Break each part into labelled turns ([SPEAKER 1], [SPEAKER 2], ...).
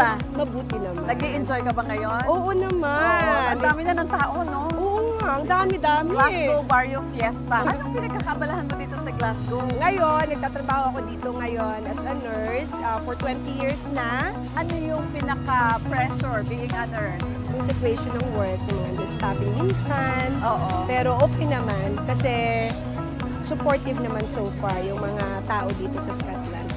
[SPEAKER 1] Kamusta?
[SPEAKER 2] Mabuti naman.
[SPEAKER 1] Nag-i-enjoy ka ba ngayon?
[SPEAKER 2] Oo naman.
[SPEAKER 1] Ang dami na ng tao, no?
[SPEAKER 2] Oo nga, ang dami-dami.
[SPEAKER 1] Glasgow Barrio Fiesta. Anong pinagkakabalahan mo dito sa Glasgow?
[SPEAKER 2] Ngayon, nagtatrabaho ako dito ngayon as a nurse for 20 years na.
[SPEAKER 1] Ano yung pinaka-pressure being a nurse?
[SPEAKER 2] Yung situation ng work, yung understaffing minsan.
[SPEAKER 1] Oo.
[SPEAKER 2] Pero okay naman kasi supportive naman so far yung mga tao dito sa Scotland.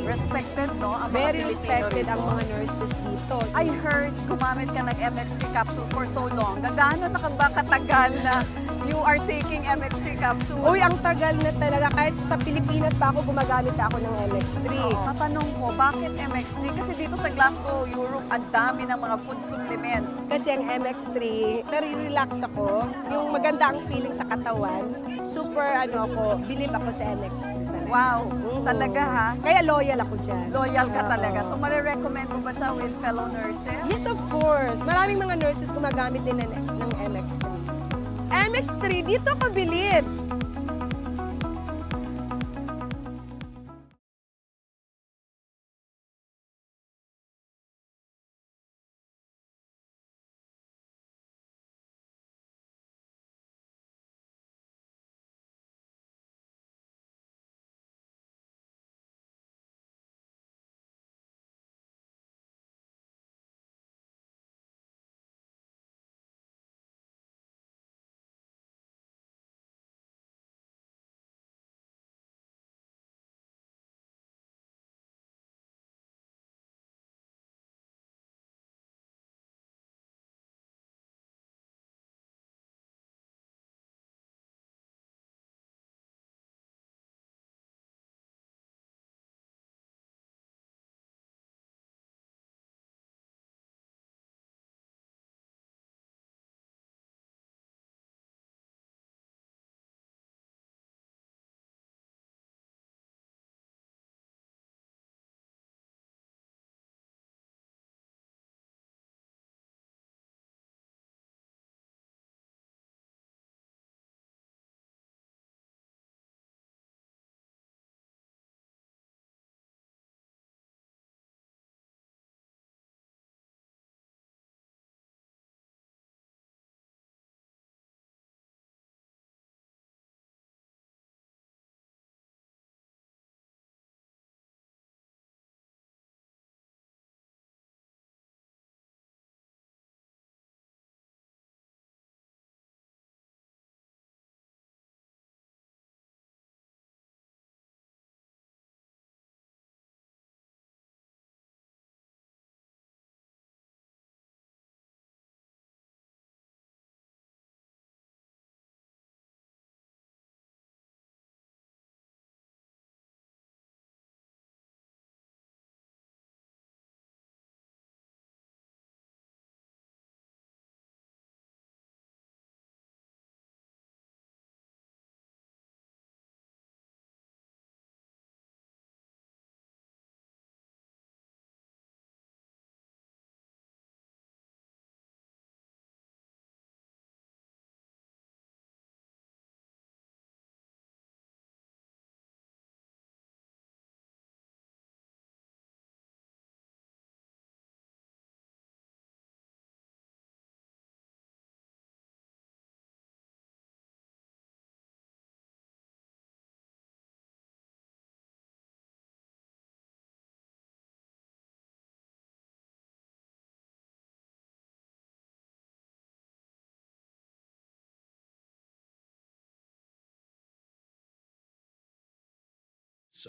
[SPEAKER 1] Respected, no? Ang mga
[SPEAKER 2] Very
[SPEAKER 1] Pilipino
[SPEAKER 2] respected
[SPEAKER 1] rito.
[SPEAKER 2] ang mga nurses dito.
[SPEAKER 1] I heard gumamit ka ng MX3 capsule for so long. Gaano na ka ba katagal na you are taking MX3 capsule?
[SPEAKER 2] Uy, ang tagal na talaga. Kahit sa Pilipinas pa ako gumagamit ako ng MX3.
[SPEAKER 1] Matanong ko, bakit MX3? Kasi dito sa Glasgow, Europe, ang dami ng mga food supplements.
[SPEAKER 2] Kasi ang MX3, nare-relax ako. Yung maganda ang feeling sa katawan. Super, believe ako sa MX3 talaga.
[SPEAKER 1] Wow,
[SPEAKER 2] Oo.
[SPEAKER 1] talaga ha?
[SPEAKER 2] Kaya loyal ako dyan.
[SPEAKER 1] Loyal ka
[SPEAKER 2] Oo.
[SPEAKER 1] talaga. So, marirecommend mo ba siya with fellow nurses?
[SPEAKER 2] Yes, of course. Maraming mga nurses gumagamit din ng MX3. MX3, dito ka bilib.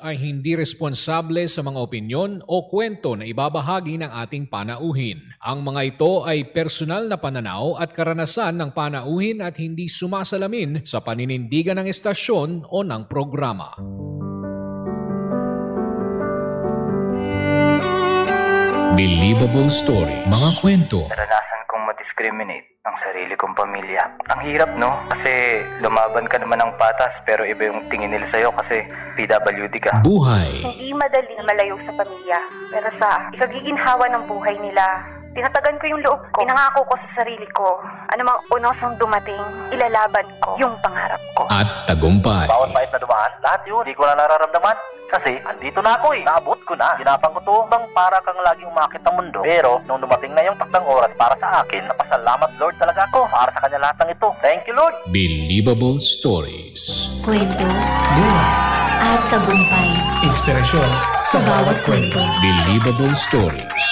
[SPEAKER 3] Ay hindi responsable sa mga opinyon o kwento na ibabahagi ng ating panauhin. Ang mga ito ay personal na pananaw at karanasan ng panauhin at hindi sumasalamin sa paninindigan ng estasyon o ng programa. Believable Story. Mga kwento.
[SPEAKER 4] Naranasan kong ma-discriminate ang sarili kong pamilya. Ang hirap, no? Kasi lumaban ka naman ng patas pero iba yung tingin nila sa'yo kasi PWD ka.
[SPEAKER 3] Buhay.
[SPEAKER 5] Hindi madali na malayo sa pamilya. Pero sa ikagiginhawa ng buhay nila, Tinatagan ko yung loob ko. Pinangako ko sa sarili ko, anumang unosong dumating, ilalaban ko yung pangarap ko.
[SPEAKER 3] At tagumpay.
[SPEAKER 6] Bawat pahit na dumaan, lahat yun, hindi ko na nararamdaman. Kasi, andito na ako eh. Naabot ko na. Ginapang ko to bang para kang laging umakit ng mundo. Pero, nung dumating na yung takdang oras para sa akin, napasalamat Lord talaga ako para sa kanya lahat ng ito. Thank you, Lord.
[SPEAKER 3] Believable Stories.
[SPEAKER 7] Kwento, buhay, at tagumpay
[SPEAKER 8] Inspirasyon
[SPEAKER 7] sa bawat kwento.
[SPEAKER 3] Believable Stories.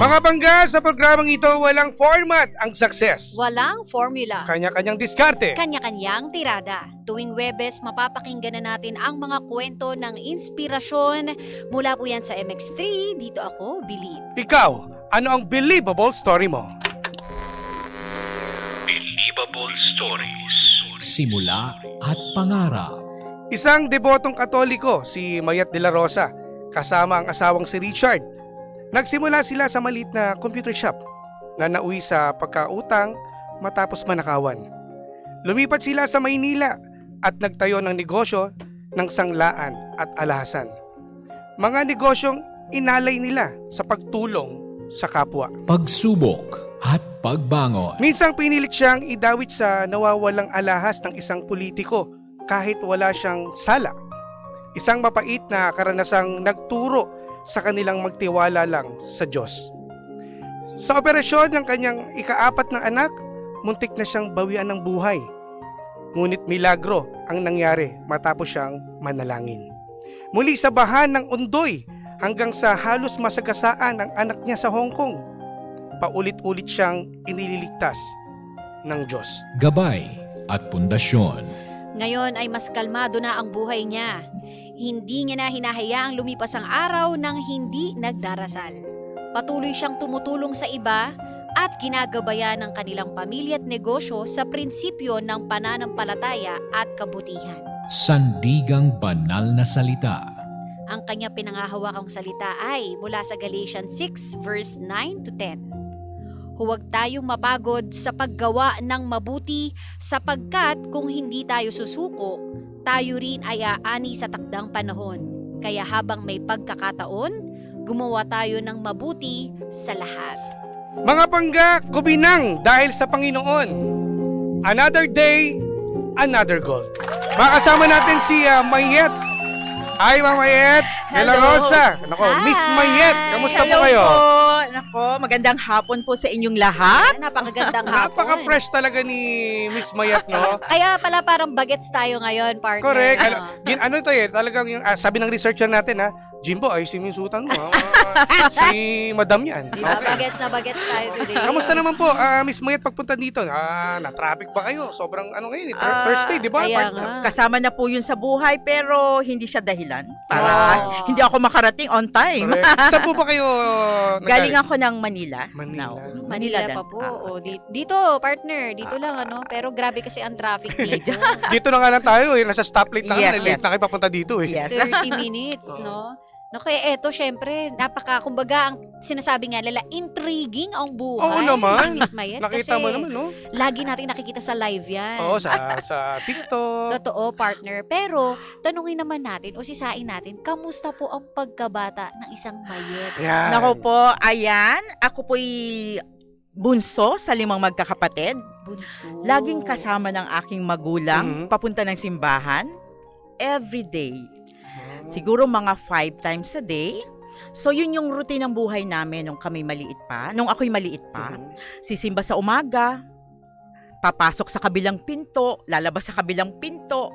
[SPEAKER 8] Mga bangga, sa programang ito, walang format ang success.
[SPEAKER 9] Walang formula.
[SPEAKER 8] Kanya-kanyang diskarte.
[SPEAKER 9] Kanya-kanyang tirada. Tuwing Webes, mapapakinggan na natin ang mga kwento ng inspirasyon. Mula po yan sa MX3, dito ako, Believe.
[SPEAKER 8] Ikaw, ano ang believable story mo?
[SPEAKER 3] Believable Stories. Simula at pangarap.
[SPEAKER 8] Isang debotong Katoliko, si Mayat de la Rosa, kasama ang asawang si Richard. Nagsimula sila sa maliit na computer shop na nauwi sa pagkautang matapos manakawan. Lumipat sila sa Maynila at nagtayo ng negosyo ng sanglaan at alhasan. Mga negosyong inalay nila sa pagtulong sa kapwa.
[SPEAKER 3] Pagsubok at pagbangon.
[SPEAKER 8] Minsang pinilit siyang idawit sa nawawalang alahas ng isang politiko kahit wala siyang sala. Isang mapait na karanasang nagturo sa kanilang magtiwala lang sa Diyos. Sa operasyon ng kanyang ika-4 na anak, muntik na siyang bawian ng buhay. Ngunit milagro ang nangyari matapos siyang manalangin. Muli sa bahan ng undoy hanggang sa halos masagasaan ang anak niya sa Hong Kong, paulit-ulit siyang inililigtas ng Diyos.
[SPEAKER 3] Gabay at pundasyon.
[SPEAKER 9] Ngayon ay mas kalmado na ang buhay niya. Hindi niya na hinahayaang lumipas ang araw nang hindi nagdarasal. Patuloy siyang tumutulong sa iba at ginagabayan ng kanilang pamilya at negosyo sa prinsipyo ng pananampalataya at kabutihan.
[SPEAKER 3] Sandigang banal na salita.
[SPEAKER 9] Ang kanya pinangahawakang salita ay mula sa Galatians 6 verse 9 to 10. Huwag tayong mapagod sa paggawa ng mabuti sapagkat kung hindi tayo susuko, tayo rin ay aani sa takdang panahon. Kaya habang may pagkakataon, gumawa tayo ng mabuti sa lahat.
[SPEAKER 8] Mga pangga, kubinang dahil sa Panginoon. Another day, another gold. Makasama natin si Mayet. Hi, Ma'am Mayet. De la Rosa. Nako,
[SPEAKER 9] Hi.
[SPEAKER 8] Miss Mayet. Kamusta po
[SPEAKER 10] Hello
[SPEAKER 8] kayo?
[SPEAKER 10] po. Nako, magandang hapon po sa inyong lahat.
[SPEAKER 9] Napakagandang hapon.
[SPEAKER 8] Napaka-fresh talaga ni Miss Mayet, no?
[SPEAKER 9] Kaya pala parang bagets tayo ngayon, partner.
[SPEAKER 8] Correct.
[SPEAKER 9] Oo.
[SPEAKER 8] Ano to eh, talagang yung, sabi ng researcher natin Jimbo, ayusin mo yung sutan mo. Si Madam yan.
[SPEAKER 9] Diba?
[SPEAKER 8] Okay.
[SPEAKER 9] Bagets tayo today.
[SPEAKER 8] Kamusta naman po, Miss Mayet, pagpunta dito? Na-traffic ba kayo? Sobrang ngayon, Thursday, di ba?
[SPEAKER 9] Kaya
[SPEAKER 8] Partner?
[SPEAKER 9] nga.
[SPEAKER 10] Kasama na po yun sa buhay pero hindi siya dahilan para
[SPEAKER 9] Oh.
[SPEAKER 10] hindi ako makarating on time.
[SPEAKER 8] Correct. Saan po ba kayo
[SPEAKER 10] Galing ako ng Manila.
[SPEAKER 8] Manila.
[SPEAKER 10] No.
[SPEAKER 9] Manila
[SPEAKER 10] din.
[SPEAKER 9] pa po.
[SPEAKER 10] Ah.
[SPEAKER 9] Dito, partner. Dito lang, ano? Pero grabe kasi ang traffic dito.
[SPEAKER 8] Dito na nga lang tayo nasa stoplight na
[SPEAKER 10] Yes,
[SPEAKER 8] kami, late
[SPEAKER 10] yes.
[SPEAKER 8] na kayo papunta dito
[SPEAKER 10] Yes.
[SPEAKER 9] 30 minutes, no? No, kaya eto, syempre, kumbaga, ang sinasabi nga nila, intriguing ang buhay.
[SPEAKER 8] Oo naman.
[SPEAKER 9] ni Miss Mayet.
[SPEAKER 8] Nakita
[SPEAKER 9] kasi
[SPEAKER 8] mo naman, no?
[SPEAKER 9] lagi natin nakikita sa live yan.
[SPEAKER 8] Oo, sa TikTok.
[SPEAKER 9] Totoo, partner. Pero, tanungin naman natin o sisain natin, kamusta po ang pagkabata ng isang Mayet?
[SPEAKER 8] Yan.
[SPEAKER 10] Nako po, ayan, ako po'y bunso sa 5 magkakapatid.
[SPEAKER 9] Bunso.
[SPEAKER 10] Laging kasama ng aking magulang, papunta ng simbahan, every day. Siguro mga 5 times a day. So yun yung routine ng buhay namin nung kami maliit pa, nung ako'y maliit pa. Sisimba sa umaga, papasok sa kabilang pinto, lalabas sa kabilang pinto.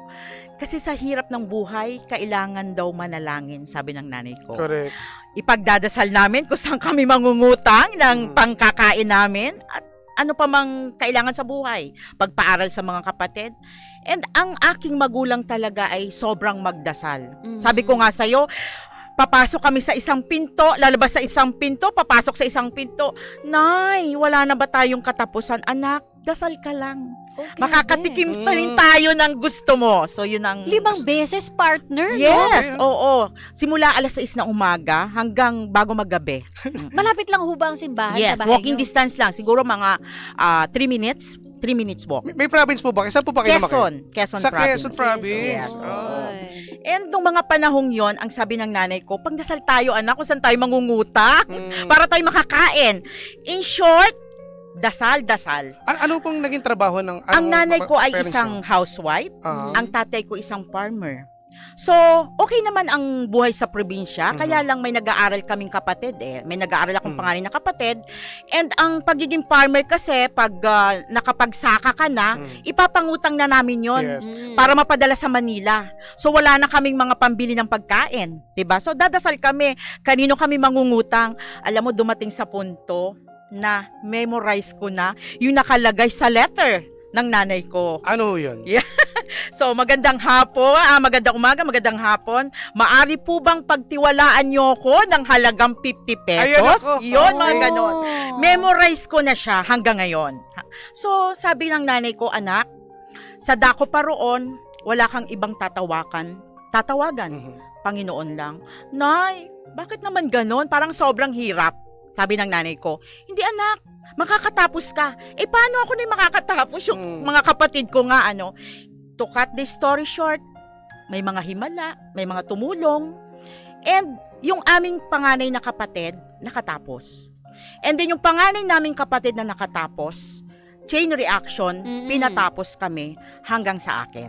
[SPEAKER 10] Kasi sa hirap ng buhay, kailangan daw manalangin, sabi ng nanay ko.
[SPEAKER 8] Correct.
[SPEAKER 10] Ipagdadasal namin kung saan kami mangungutang ng pangkakain namin at ano pa mang kailangan sa buhay, pagpaaral sa mga kapatid. And ang aking magulang talaga ay sobrang magdasal. Sabi ko nga sa'yo, papasok kami sa isang pinto, lalabas sa isang pinto, papasok sa isang pinto. Nay, wala na ba tayong katapusan? Anak, dasal ka lang. Makakatikim pa rin tayo ng gusto mo. So yun ang
[SPEAKER 9] 5 beses, partner, no?
[SPEAKER 10] Yes, oo. Simula 6:00 ng umaga hanggang bago maggabi.
[SPEAKER 9] Malapit lang ho ba ang simbahan
[SPEAKER 10] Yes,
[SPEAKER 9] sa bahay
[SPEAKER 10] walking
[SPEAKER 9] niyo?
[SPEAKER 10] distance lang. Siguro mga 3 minutes 3 minutes walk.
[SPEAKER 8] May province po ba? Saan po ba kayo lumaki?
[SPEAKER 10] Quezon
[SPEAKER 8] Sa
[SPEAKER 10] province.
[SPEAKER 8] Quezon Province.
[SPEAKER 10] Yes.
[SPEAKER 8] Oh.
[SPEAKER 10] And nung mga panahong yon, ang sabi ng nanay ko, pagdasal tayo anak, kung saan tayo mangungutang
[SPEAKER 8] Mm.
[SPEAKER 10] para tayo makakain. In short, dasal.
[SPEAKER 8] Ano pong naging trabaho ng
[SPEAKER 10] Ang nanay ko ay
[SPEAKER 8] parents
[SPEAKER 10] isang
[SPEAKER 8] niyo?
[SPEAKER 10] housewife,
[SPEAKER 8] Ah.
[SPEAKER 10] ang tatay ko isang farmer. So, okay naman ang buhay sa probinsya, kaya lang may nag-aaral kaming kapatid eh. May nag-aaral akong panganay na kapatid. And ang pagiging farmer kasi, pag nakapagsaka ka na, ipapangutang na namin yon
[SPEAKER 8] Yes.
[SPEAKER 10] para mapadala sa Manila. So, wala na kaming mga pambili ng pagkain. 'Di ba? So, dadasal kami. Kanino kami mangungutang? Alam mo, dumating sa punto na memorize ko na yung nakalagay sa letter ng nanay ko.
[SPEAKER 8] Ano yun?
[SPEAKER 10] So, magandang hapon, magandang umaga, magandang hapon. Maari po bang pagtiwalaan nyo ko ng halagang 50
[SPEAKER 8] Ayan
[SPEAKER 10] pesos?
[SPEAKER 8] ako.
[SPEAKER 10] Yun, mga
[SPEAKER 8] Okay.
[SPEAKER 10] ganon. Memorize ko na siya hanggang ngayon. So, sabi ng nanay ko, anak, sa dako pa roon, wala kang ibang tatawagan. Panginoon lang. Nay, bakit naman ganon? Parang sobrang hirap. Sabi ng nanay ko, hindi anak, makakatapos ka. Paano ako na makakatapos? Yung mga kapatid ko nga, to cut the story short, may mga himala, may mga tumulong, and yung aming panganay na kapatid, nakatapos. And then yung panganay naming kapatid na nakatapos, chain reaction, pinatapos kami hanggang sa akin.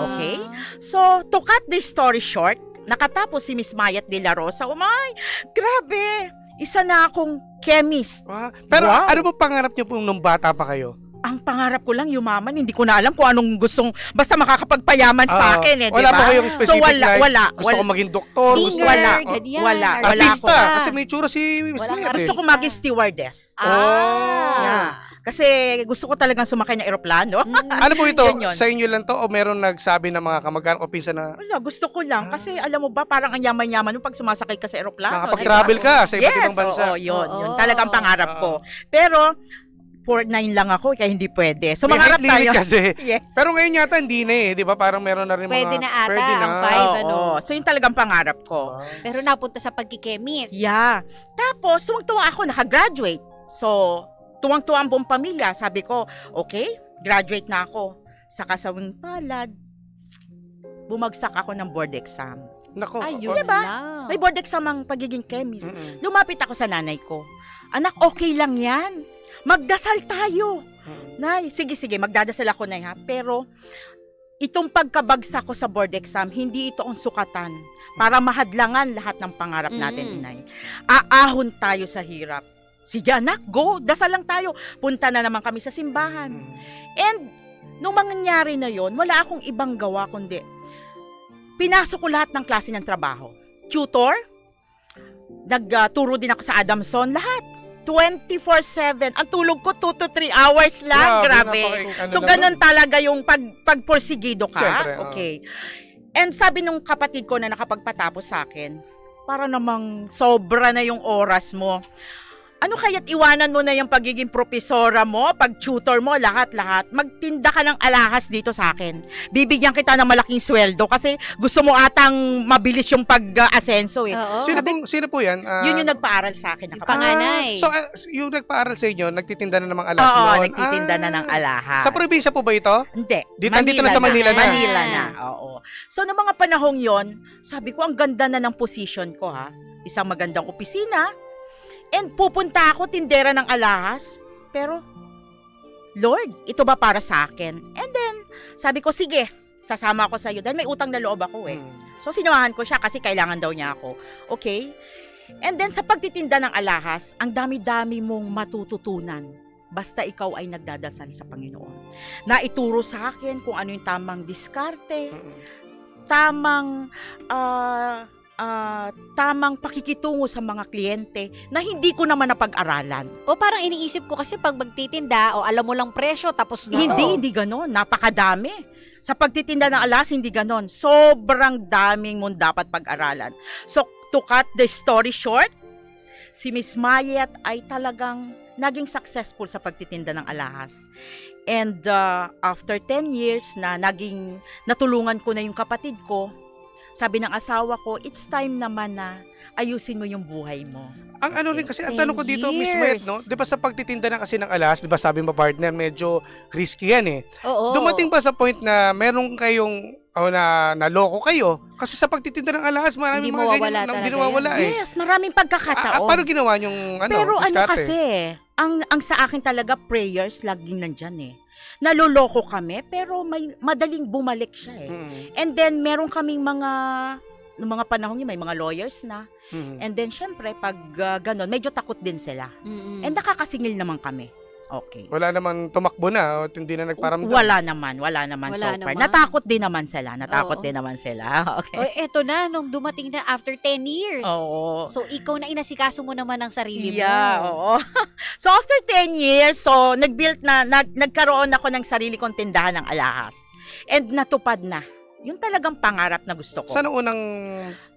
[SPEAKER 10] Okay? So, to cut the story short, nakatapos si Miss Mayat de la Rosa. Oh my, grabe! Isa na akong chemist.
[SPEAKER 8] Pero
[SPEAKER 10] Wow.
[SPEAKER 8] ano po pangarap niyo po nung bata pa kayo?
[SPEAKER 10] Ang pangarap ko lang yumaman, hindi ko na alam kung anong gustong, basta makakapagpayaman sa akin
[SPEAKER 8] Wala
[SPEAKER 10] diba?
[SPEAKER 8] ba kayong specific
[SPEAKER 10] wala.
[SPEAKER 8] Gusto ko maging doktor, gusto ko
[SPEAKER 10] Wala.
[SPEAKER 9] ganyan,
[SPEAKER 10] Wala.
[SPEAKER 8] artista,
[SPEAKER 10] ako.
[SPEAKER 8] kasi may tsura si Miss
[SPEAKER 9] Walang
[SPEAKER 8] Mayat eh.
[SPEAKER 10] Gusto ko maging stewardess. Yeah. Kasi gusto ko talagang sumakay ng eroplano.
[SPEAKER 8] Ano po ito?
[SPEAKER 10] Yun.
[SPEAKER 8] Sa inyo lang to o meron nagsabi ng mga kamag-anak o pinsan na
[SPEAKER 10] Wala, gusto ko lang. Kasi alam mo ba, parang ang yaman-yaman nung pag sumasakay ka sa eroplano.
[SPEAKER 8] nakapag-travel ka sa iba't
[SPEAKER 10] Yes,
[SPEAKER 8] ibang bansa?
[SPEAKER 10] oo, yun. Yun
[SPEAKER 9] Oo.
[SPEAKER 10] talagang pangarap ko. Pero, 4'9" lang ako, kaya hindi pwede. So,
[SPEAKER 8] May
[SPEAKER 10] mangarap
[SPEAKER 8] height limit
[SPEAKER 10] tayo.
[SPEAKER 8] kasi.
[SPEAKER 10] Yes.
[SPEAKER 8] Pero ngayon yata hindi na eh, di ba? Parang meron na rin
[SPEAKER 9] Pwede
[SPEAKER 8] mga...
[SPEAKER 9] na ata
[SPEAKER 8] Pwede na.
[SPEAKER 9] ang 5, ano?
[SPEAKER 10] Oo. So, yun talagang pangarap ko.
[SPEAKER 9] Pero napunta sa pagkikemis.
[SPEAKER 10] Yeah. Tapos, tuwang-tuwa ako, nakagraduate. So, tuwang-tuwa ang buong pamilya. Sabi ko, okay, graduate na ako. Sa kasawing palad, bumagsak ako ng board exam.
[SPEAKER 8] Nako.
[SPEAKER 9] Ayun
[SPEAKER 10] Diba?
[SPEAKER 9] lang.
[SPEAKER 10] May board exam ang pagiging chemist.
[SPEAKER 8] Mm-mm.
[SPEAKER 10] Lumapit ako sa nanay ko. Anak, okay lang yan. Magdasal tayo. Nay, sige, magdadasal ako, Nay, ha? Pero, itong pagkabagsak ko sa board exam, hindi ito ang sukatan para mahadlangan lahat ng pangarap natin, Inay. Aahon tayo sa hirap. Sige, anak, go. Dasal lang tayo. Punta na naman kami sa simbahan. And, nung mangyari na yon, wala akong ibang gawa kundi pinasok ko lahat ng klase ng trabaho. Tutor, nagturo din ako sa Adamson, lahat. 24/7. Ang tulog ko 2 to 3 hours lang. Grabe. So, ganun talaga yung pagporsigido ka.
[SPEAKER 8] Siyempre,
[SPEAKER 10] Okay. And sabi nung kapatid ko na nakapagpatapos sa akin, para namang sobra na yung oras mo. Ano kaya't iwanan mo na yung pagiging propesora mo, pag-tutor mo, lahat-lahat. Magtinda ka ng alahas dito sa akin. Bibigyan kita ng malaking sweldo kasi gusto mo atang mabilis yung pag-asenso eh.
[SPEAKER 9] Oo.
[SPEAKER 8] Sino po yan?
[SPEAKER 10] Yun yung nagpaaral sa akin.
[SPEAKER 9] Yung panganay.
[SPEAKER 8] So, yung nagpaaral sa inyo, nagtitinda na ng mga alas
[SPEAKER 10] Oo,
[SPEAKER 8] noon?
[SPEAKER 10] nagtitinda na ng alahas.
[SPEAKER 8] Sa probinsya po ba ito?
[SPEAKER 10] Hindi.
[SPEAKER 8] Dito na sa Manila na.
[SPEAKER 10] Manila na, oo. So, noong mga panahong yon, sabi ko, ang ganda na ng position ko, ha? Isang magandang opisina, and pupunta ako, tindera ng alahas, pero, Lord, ito ba para sa akin? And then, sabi ko, sige, sasama ako sa iyo, dahil may utang na loob ako eh. So, sinamahan ko siya kasi kailangan daw niya ako. Okay? And then, sa pagtitinda ng alahas, ang dami-dami mong matututunan. Basta ikaw ay nagdadasal sa Panginoon. Na ituro sa akin kung ano yung tamang diskarte, tamang pakikitungo sa mga kliyente na hindi ko naman napag-aralan.
[SPEAKER 9] O parang iniisip ko kasi pag magtitinda, o alam mo lang presyo, tapos na.
[SPEAKER 10] Hindi ganon. Napakadami. Sa pagtitinda ng alas, hindi ganon. Sobrang daming mong dapat pag-aralan. So, to cut the story short, si Miss Mayet ay talagang naging successful sa pagtitinda ng alahas. And after 10 years na natulungan ko na yung kapatid ko, sabi ng asawa ko, it's time naman na ayusin mo yung buhay mo.
[SPEAKER 8] Ang ano rin kasi, ang
[SPEAKER 9] 10
[SPEAKER 8] tanong ko dito, Miss
[SPEAKER 9] years.
[SPEAKER 8] Mayet, no? Di ba sa pagtitinda na kasi ng alahas, di ba sabi mo partner, medyo risky yan eh.
[SPEAKER 9] Oo.
[SPEAKER 8] Dumating ba sa point na meron kayong naloko kayo? Kasi sa pagtitinda ng alahas, maraming
[SPEAKER 9] Hindi
[SPEAKER 8] mga
[SPEAKER 9] mawawala
[SPEAKER 8] ganyan na
[SPEAKER 9] talaga
[SPEAKER 8] hindi nawawala eh.
[SPEAKER 10] Yes, maraming pagkakataon.
[SPEAKER 8] Paano ginawa yung
[SPEAKER 10] Pero ano
[SPEAKER 8] diskarte?
[SPEAKER 10] kasi, ang sa akin talaga prayers laging nandyan eh. Naloloko kami pero may madaling bumalik siya eh. And then meron kaming noong mga panahon yun, may mga lawyers na. And then syempre pag ganon, medyo takot din sila.
[SPEAKER 9] Mm-mm.
[SPEAKER 10] And nakakasingil naman kami. Okay.
[SPEAKER 8] Wala naman tumakbo na o hindi na nagparamdam.
[SPEAKER 10] Wala naman
[SPEAKER 9] Wala
[SPEAKER 10] so far.
[SPEAKER 9] naman.
[SPEAKER 10] Natakot din naman sila.
[SPEAKER 9] Oo.
[SPEAKER 10] Okay.
[SPEAKER 9] O, eto na, nung dumating na after 10 years.
[SPEAKER 10] Oo.
[SPEAKER 9] So, ikaw na inasikaso mo naman ang sarili mo.
[SPEAKER 10] Yeah, oo. So after 10 years, so nagkaroon ako ng sarili kong tindahan ng alahas. And natupad na. Yung talagang pangarap na gusto ko.
[SPEAKER 8] Saan ang unang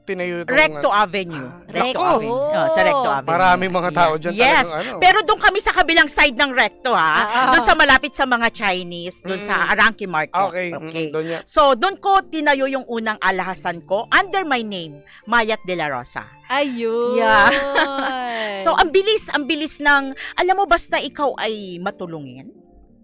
[SPEAKER 8] tinayo itong...
[SPEAKER 10] Recto Avenue.
[SPEAKER 9] Recto.
[SPEAKER 10] Avenue. Oh, sa Recto Avenue.
[SPEAKER 8] Maraming mga tao dyan
[SPEAKER 10] Yes.
[SPEAKER 8] talagang
[SPEAKER 10] Pero doon kami sa kabilang side ng Recto
[SPEAKER 9] Ah.
[SPEAKER 10] Doon sa malapit sa mga Chinese, doon sa Arangke Market.
[SPEAKER 8] Okay. Doon yan.
[SPEAKER 10] So, doon ko tinayo yung unang alahasan ko under my name, Mayat de la Rosa.
[SPEAKER 9] Ayun.
[SPEAKER 10] Yeah. So, ang bilis ng, alam mo, basta ikaw ay matulungin,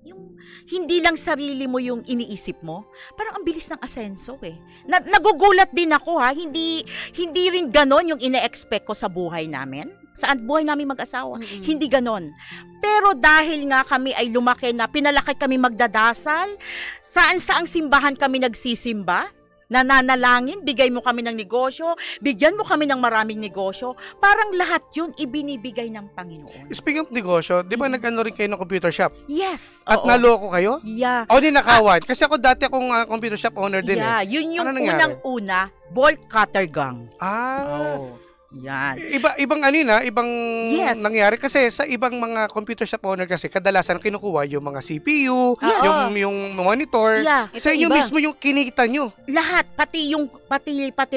[SPEAKER 10] yung hindi lang sarili mo yung iniisip mo, parang ang bilis ng asenso eh. Nagugulat din ako hindi rin ganon yung ine-expect ko sa buhay namin. Saan buhay namin mag-asawa.
[SPEAKER 9] Mm-mm.
[SPEAKER 10] Hindi ganon. Pero dahil nga kami ay lumaki na pinalaki kami magdadasal, saan-saang simbahan kami nagsisimba, nananalangin, bigay mo kami ng negosyo, bigyan mo kami ng maraming negosyo, parang lahat yun ibinibigay ng Panginoon.
[SPEAKER 8] Speaking of negosyo, di ba nag-ano rin kayo ng computer shop?
[SPEAKER 10] Yes.
[SPEAKER 8] At
[SPEAKER 10] oo.
[SPEAKER 8] naloko kayo?
[SPEAKER 10] Yeah.
[SPEAKER 8] O ninakawan? Kasi ako dati akong computer shop owner din
[SPEAKER 10] Yeah,
[SPEAKER 8] eh.
[SPEAKER 10] yun yung
[SPEAKER 8] Ano nangyari?
[SPEAKER 10] unang-una, bolt cutter gang.
[SPEAKER 8] Ah.
[SPEAKER 10] Yan.
[SPEAKER 8] Ibang ano yun ibang
[SPEAKER 10] Yes.
[SPEAKER 8] nangyari kasi sa ibang mga computer shop owner kasi kadalasan kinukuha yung mga CPU,
[SPEAKER 9] Yes.
[SPEAKER 8] yung monitor.
[SPEAKER 10] Yeah.
[SPEAKER 8] Sa inyo
[SPEAKER 9] Iba.
[SPEAKER 8] mismo yung kinita nyo.
[SPEAKER 10] Lahat, pati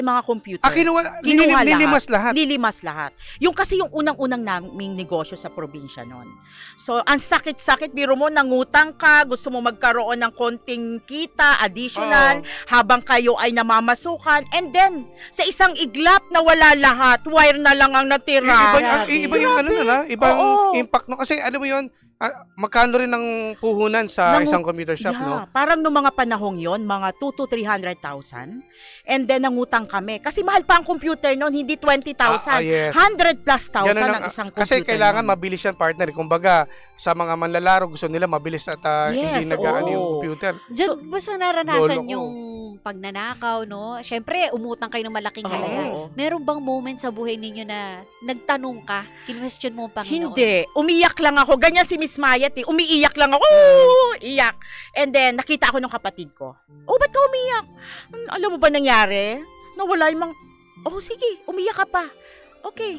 [SPEAKER 10] mga computer.
[SPEAKER 8] Kinuha
[SPEAKER 10] Kinuha
[SPEAKER 8] nilimas lahat.
[SPEAKER 10] Nilimas lahat. Yung kasi yung unang-unang naming negosyo sa probinsya noon. So, ang sakit-sakit, biro mo, nangutang ka, gusto mo magkaroon ng konting kita, additional, habang kayo ay namamasukan. And then, sa isang iglap na wala lahat, wire na lang ang natira.
[SPEAKER 8] Iba yung ano na, ibang
[SPEAKER 10] Oo.
[SPEAKER 8] impact no kasi alam mo yun, magkano rin ang puhunan sa isang computer shop, no?
[SPEAKER 10] Parang noong mga panahong yon, mga 2 to 300,000. And then nangutang kami. Kasi mahal pa ang computer noon, hindi 20,000.
[SPEAKER 8] Yes.
[SPEAKER 10] 100 plus thousand
[SPEAKER 8] Ganun
[SPEAKER 10] ang isang computer.
[SPEAKER 8] Kasi kailangan
[SPEAKER 10] nun.
[SPEAKER 8] mabilis yan, partner. Kumbaga, sa mga manlalaro, gusto nila mabilis at hindi
[SPEAKER 10] Yes,
[SPEAKER 8] nag-ano
[SPEAKER 10] oo.
[SPEAKER 8] yung computer.
[SPEAKER 9] Diyan, basta naranasan
[SPEAKER 8] lolo ko.
[SPEAKER 9] yung pagnanakaw, no? Siyempre, umutang kayo ng malaking
[SPEAKER 10] Oo.
[SPEAKER 9] halaga. Meron bang moment sa buhay ninyo na nagtanong ka, kinwestiyon mo ang Panginoon?
[SPEAKER 10] Hindi. Umiyak lang ako. Ganyan si Miss Mayat eh. Umiiyak lang ako. Iyak. And then, nakita ako ng kapatid ko. Oh, ba't ka umiyak? Alam mo ba nangyari? Nawala yung mga... Oh, sige. Umiyak ka pa. Okay.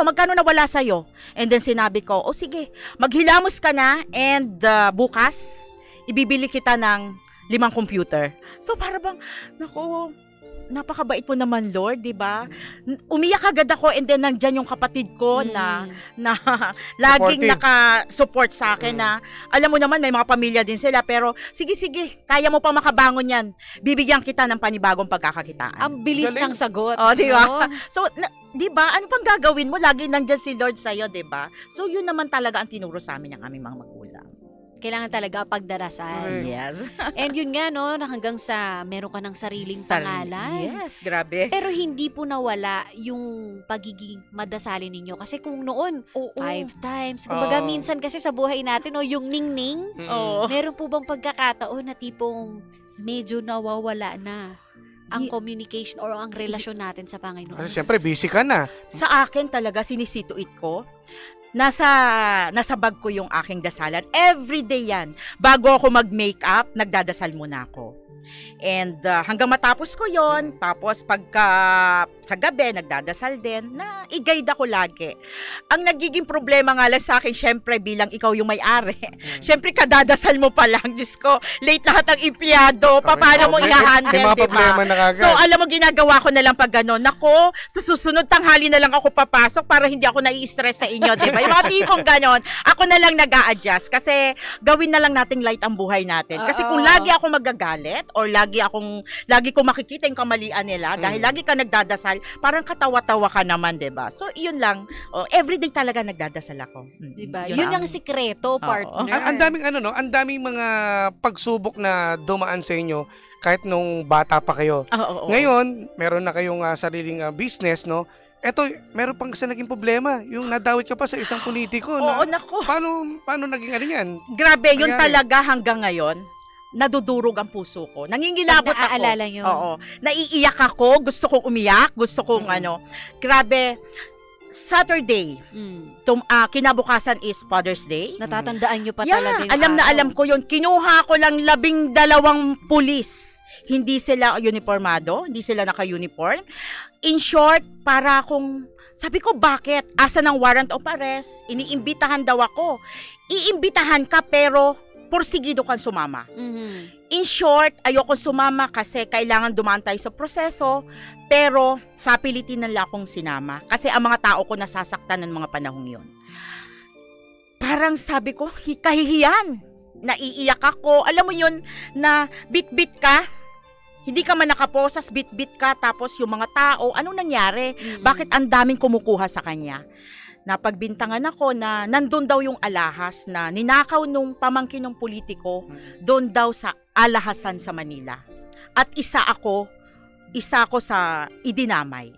[SPEAKER 10] Magkano nawala sa'yo? And then sinabi ko, oh sige. Maghilamos ka na and bukas, ibibili kita ng 5 computer. So, para bang, naku, napakabait mo naman, Lord, di ba? Umiyak agad ako and then nandyan yung kapatid ko na laging
[SPEAKER 8] Supportive.
[SPEAKER 10] naka-support sa akin na, alam mo naman, may mga pamilya din sila, pero sige, kaya mo pa makabangon yan. Bibigyan kita ng panibagong pagkakakitaan.
[SPEAKER 9] Ang bilis
[SPEAKER 8] Galing.
[SPEAKER 9] ng sagot.
[SPEAKER 10] Oh, di ba?
[SPEAKER 9] no?
[SPEAKER 10] So, di ba? Ano pang gagawin mo? Lagi nandyan si Lord sa'yo, di ba? So, yun naman talaga ang tinuro sa amin ng aming mga magulang.
[SPEAKER 9] Kailangan talaga pagdarasal.
[SPEAKER 10] Yes.
[SPEAKER 9] And yun nga, no, na hanggang sa meron ka ng sariling pangalan.
[SPEAKER 10] Yes, grabe.
[SPEAKER 9] Pero hindi po nawala yung pagiging madasalin ninyo. Kasi kung noon,
[SPEAKER 10] Oo.
[SPEAKER 9] 5 times. Kumbaga,
[SPEAKER 8] Oo.
[SPEAKER 9] minsan kasi sa buhay natin, no, yung ningning,
[SPEAKER 10] Oo.
[SPEAKER 9] meron po bang pagkakataon na tipong medyo nawawala na ang communication or ang relasyon natin sa Panginoon?
[SPEAKER 8] Kasi syempre, busy ka na.
[SPEAKER 10] Sa akin talaga, sinisituit ko. Nasa bag ko yung aking dasalan. Every day yan. Bago ako mag-makeup, nagdadasal muna ako. And hanggang matapos ko yon, tapos pagka sa gabi, nagdadasal din, na i-guide ako lagi. Ang nagiging problema nga lang sa akin, syempre bilang ikaw yung may-ari, syempre kadadasal mo pa lang, Diyos ko, late lahat ang empleyado, paano mo
[SPEAKER 8] May
[SPEAKER 10] i-handle,
[SPEAKER 8] mga
[SPEAKER 10] di
[SPEAKER 8] problema
[SPEAKER 10] ba?
[SPEAKER 8] na kagad.
[SPEAKER 10] So, alam mo, ginagawa ko na lang pag gano'n. Nako, sa susunod tanghali na lang ako papasok para hindi ako nai-stress sa inyo, di ba? Yung mga tipong gano'n, ako na lang nag-a-adjust kasi gawin na lang nating light ang buhay natin. Kasi kung lagi ako magagalit or lagi ko makikita yung kamalian nila dahil lagi ka nagdadasal, parang katawa-tawa ka naman, 'di ba? So, yun lang. Everyday talaga nagdadasal ako.
[SPEAKER 9] Diba? Yun ang sikreto, partner.
[SPEAKER 8] Ang daming ang daming mga pagsubok na dumaan sa inyo kahit nung bata pa kayo.
[SPEAKER 10] Oo.
[SPEAKER 8] Ngayon, meron na kayong sariling business, no? Eto, meron pang isa naging problema. Yung nadawit ka pa sa isang politiko.
[SPEAKER 10] Oo, nako.
[SPEAKER 8] Paano naging ano yan?
[SPEAKER 10] Grabe, yun
[SPEAKER 8] Nangyari?
[SPEAKER 10] talaga hanggang ngayon. Nadudurog ang puso ko. Nangingilabot ako.
[SPEAKER 9] Naaalala nyo.
[SPEAKER 10] Oo. Naiiyak ako. Gusto kong umiyak. Gusto kong Grabe. Saturday, kinabukasan is Father's Day.
[SPEAKER 9] Natatandaan nyo pa
[SPEAKER 10] Yeah,
[SPEAKER 9] talaga yung
[SPEAKER 10] alam na
[SPEAKER 9] araw.
[SPEAKER 10] alam ko yun. Kinuha ko lang 12 pulis. Hindi sila uniformado, hindi sila naka-uniform. In short, para akong, sabi ko, bakit? Asa ng warrant of arrest? Iniimbitahan daw ako. Iimbitahan ka pero porsigido kang sumama. In short, ayoko sumama kasi kailangan dumaan tayo sa proseso, pero sa pilitin nila akong sinama. Kasi ang mga tao ko nasasaktan ng mga panahong yon. Parang sabi ko, kahihiyan. Naiiyak ako. Alam mo yun, na bit-bit ka. Hindi ka man nakaposas, bit-bit ka. Tapos yung mga tao, anong nangyari? Bakit ang daming kumukuha sa kanya? Napagbintangan ako na nandun daw yung alahas na ninakaw nung pamangkin ng politiko doon daw sa alahasan sa Manila. At isa ako sa idinamay.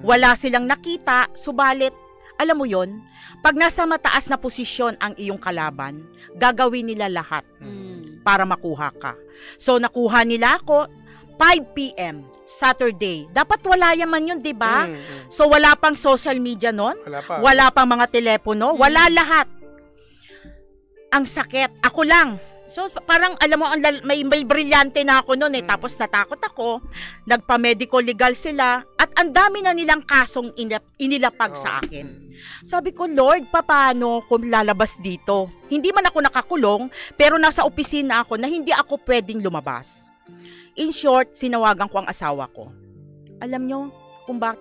[SPEAKER 10] Wala silang nakita, subalit, alam mo yon, pag nasa mataas na posisyon ang iyong kalaban, gagawin nila lahat para makuha ka. So nakuha nila ako 5 p.m. Saturday. Dapat wala yaman yun, di ba? So wala pang social media nun, wala pang mga telepono, wala lahat. Ang sakit, ako lang. So parang alam mo, may brilyante na ako noon tapos natakot ako, nagpa-medical legal sila, at ang dami na nilang kasong inilapag sa akin. Sabi ko, Lord, paano kung lalabas dito? Hindi man ako nakakulong, pero nasa opisina ako na hindi ako pwedeng lumabas. In short, sinawagan ko ang asawa ko. Alam nyo kung bakit?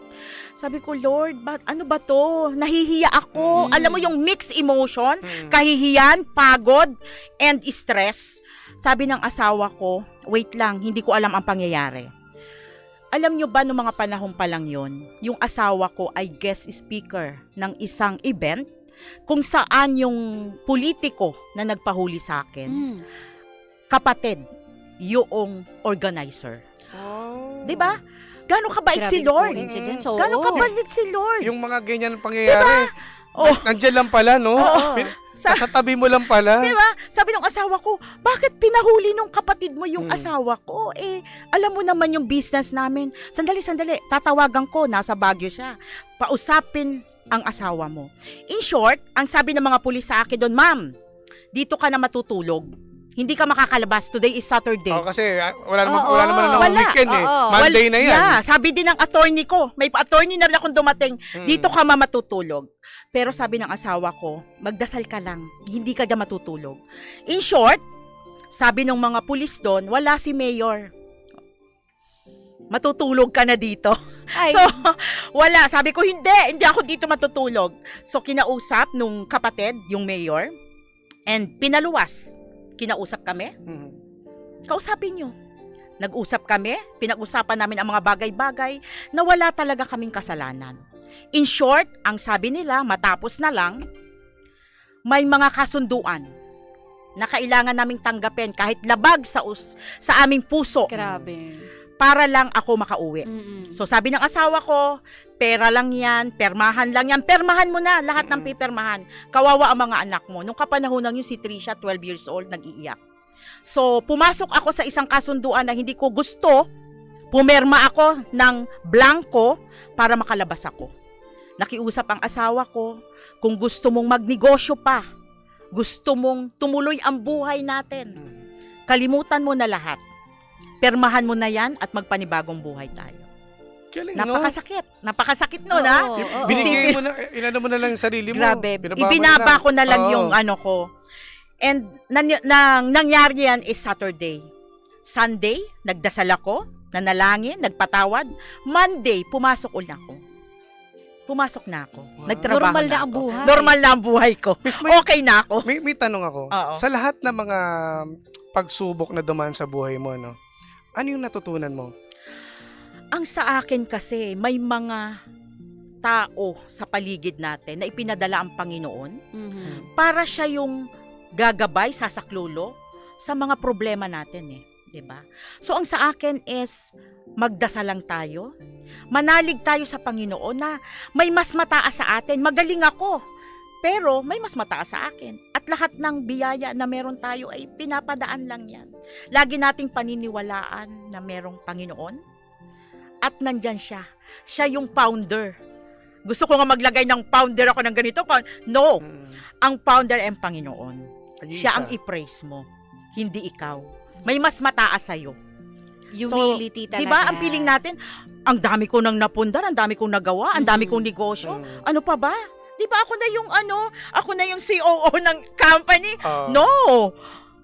[SPEAKER 10] Sabi ko, Lord, ano ba to? Nahihiya ako. Alam mo yung mixed emotion, kahihiyan, pagod, and stress. Sabi ng asawa ko, wait lang, hindi ko alam ang pangyayari. Alam nyo ba, noong mga panahon pa lang yon, yung asawa ko ay guest speaker ng isang event kung saan yung politiko na nagpahuli sa akin, kapatid, yung organizer. Diba? Gano'ng kabait si Lord? Gano'ng kabait si Lord?
[SPEAKER 8] Yung mga ganyan pangyayari. Diba? Nandiyan lang pala, no? Sa tabi mo lang pala.
[SPEAKER 10] Diba? Sabi ng asawa ko, bakit pinahuli nung kapatid mo yung asawa ko? Alam mo naman yung business namin. Sandali, tatawagan ko, nasa Baguio siya. Pausapin ang asawa mo. In short, ang sabi ng mga pulis sa akin doon, ma'am, dito ka na matutulog. Hindi ka makakalabas. Today is Saturday.
[SPEAKER 8] Kasi wala naman weekend Monday na yan.
[SPEAKER 10] Yeah, sabi din ng attorney ko. May attorney na rin akong dumating. Dito ka matutulog. Pero sabi ng asawa ko, magdasal ka lang. Hindi ka dyan matutulog. In short, sabi ng mga pulis doon, wala si Mayor. Matutulog ka na dito. So, wala. Sabi ko, hindi ako dito matutulog. So, kinausap nung kapatid, yung Mayor, and pinaluwas. Kinausap kami, kausapin nyo. Nag-usap kami, pinag-usapan namin ang mga bagay-bagay na wala talaga kaming kasalanan. In short, ang sabi nila, matapos na lang, may mga kasunduan na kailangan naming tanggapin kahit labag sa aming puso.
[SPEAKER 9] Grabe.
[SPEAKER 10] Para lang ako makauwi. So sabi ng asawa ko, pera lang yan, permahan lang yan. Permahan mo na, lahat ng pipermahan. Kawawa ang mga anak mo. Nung kapanahonan yung si Trisha, 12 years old, nag-iiyak. So pumasok ako sa isang kasunduan na hindi ko gusto. Pumerma ako ng blanco para makalabas ako. Nakiusap ang asawa ko, kung gusto mong magnegosyo pa, gusto mong tumuloy ang buhay natin, kalimutan mo na lahat. Permahan mo na yan at magpanibagong buhay tayo.
[SPEAKER 8] Galing,
[SPEAKER 10] napakasakit. Napakasakit nun, ha?
[SPEAKER 8] Binigay mo na, inano mo na lang yung sarili mo.
[SPEAKER 10] Grabe. Ibinaba ko na lang yung ano ko. And nangyari yan is Saturday. Sunday, nagdasal ako, nanalangin, nagpatawad. Monday, pumasok ulit ako. Pumasok na ako. Nagtrabaho
[SPEAKER 9] Normal na
[SPEAKER 10] ako.
[SPEAKER 9] ang buhay.
[SPEAKER 10] Normal na ang buhay ko. Okay na ako.
[SPEAKER 8] May tanong ako.
[SPEAKER 10] Oo.
[SPEAKER 8] Sa lahat ng mga pagsubok na dumaan sa buhay mo, no? Ano yung natutunan mo?
[SPEAKER 10] Ang sa akin kasi, may mga tao sa paligid natin na ipinadala ang Panginoon para siya yung gagabay, sasaklulo sa mga problema natin eh. 'Di ba? So ang sa akin is magdasal lang tayo. Manalig tayo sa Panginoon na may mas mataas sa atin. Magaling ako, pero may mas mataas sa akin. At lahat ng biyaya na meron tayo ay pinapadaan lang yan. Lagi nating paniniwalaan na merong Panginoon at nandyan siya. Siya yung founder. Gusto ko nga maglagay ng founder ako ng ganito. No, ang founder ay ang Panginoon. Siya ang i-praise mo, hindi ikaw. May mas mataas sa'yo.
[SPEAKER 9] Humility talaga.
[SPEAKER 10] Diba, ang feeling natin, ang dami ko nang napundar, ang dami kong nagawa, ang dami kong negosyo. Ano pa ba? Diba ako na yung COO ng company? No!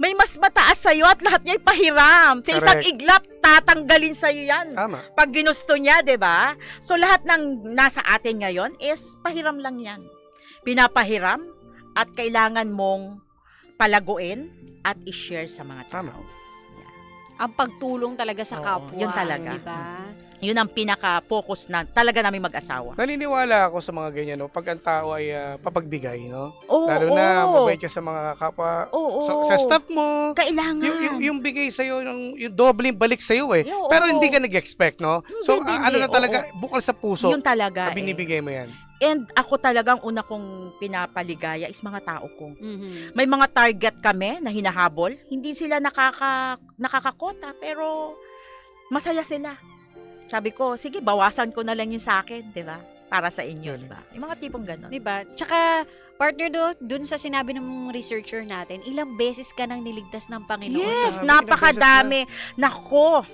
[SPEAKER 10] May mas mataas sa'yo at lahat niya'y pahiram. Sa isang
[SPEAKER 8] Correct.
[SPEAKER 10] iglap, tatanggalin sa'yo yan.
[SPEAKER 8] Tama.
[SPEAKER 10] Pag ginusto niya, diba? So lahat ng nasa atin ngayon is pahiram lang yan. Pinapahiram at kailangan mong palaguin at i-share sa mga tao.
[SPEAKER 8] Tama.
[SPEAKER 9] Ang pagtulong talaga sa
[SPEAKER 10] Oo,
[SPEAKER 9] kapwa.
[SPEAKER 10] yun talaga.
[SPEAKER 9] Diba?
[SPEAKER 10] Yun ang pinaka-focus na talaga namin mag-asawa.
[SPEAKER 8] Naniniwala ako sa mga ganyan, no? Pag ang tao ay papagbigay, no?
[SPEAKER 10] Oo,
[SPEAKER 8] Lalo na mabait ka sa mga kapwa,
[SPEAKER 10] Oo.
[SPEAKER 8] sa staff mo.
[SPEAKER 10] Kailangan.
[SPEAKER 8] Yung bigay sa'yo, yung dobleng balik sa'yo eh.
[SPEAKER 10] Oo.
[SPEAKER 8] Pero hindi ka nag-expect, no? So,
[SPEAKER 10] Hindi,
[SPEAKER 8] ano na
[SPEAKER 10] oo.
[SPEAKER 8] talaga, bukal sa puso,
[SPEAKER 10] Yun talaga
[SPEAKER 8] na binibigay mo yan.
[SPEAKER 10] And ako talagang una kong pinapaligaya is mga tao ko.
[SPEAKER 9] Mhm.
[SPEAKER 10] May mga target kami na hinahabol. Hindi sila nakakakota, pero masaya sila. Sabi ko, sige, bawasan ko na lang yun sa akin, di ba? Para sa inyo,
[SPEAKER 8] Galing.
[SPEAKER 10] di ba? Yung mga tipong gano'n.
[SPEAKER 9] Diba? Tsaka, partner dun sa sinabi ng researcher natin, ilang beses ka nang niligtas ng Panginoon.
[SPEAKER 10] Yes,
[SPEAKER 8] Grabe,
[SPEAKER 10] napakadami. Nako,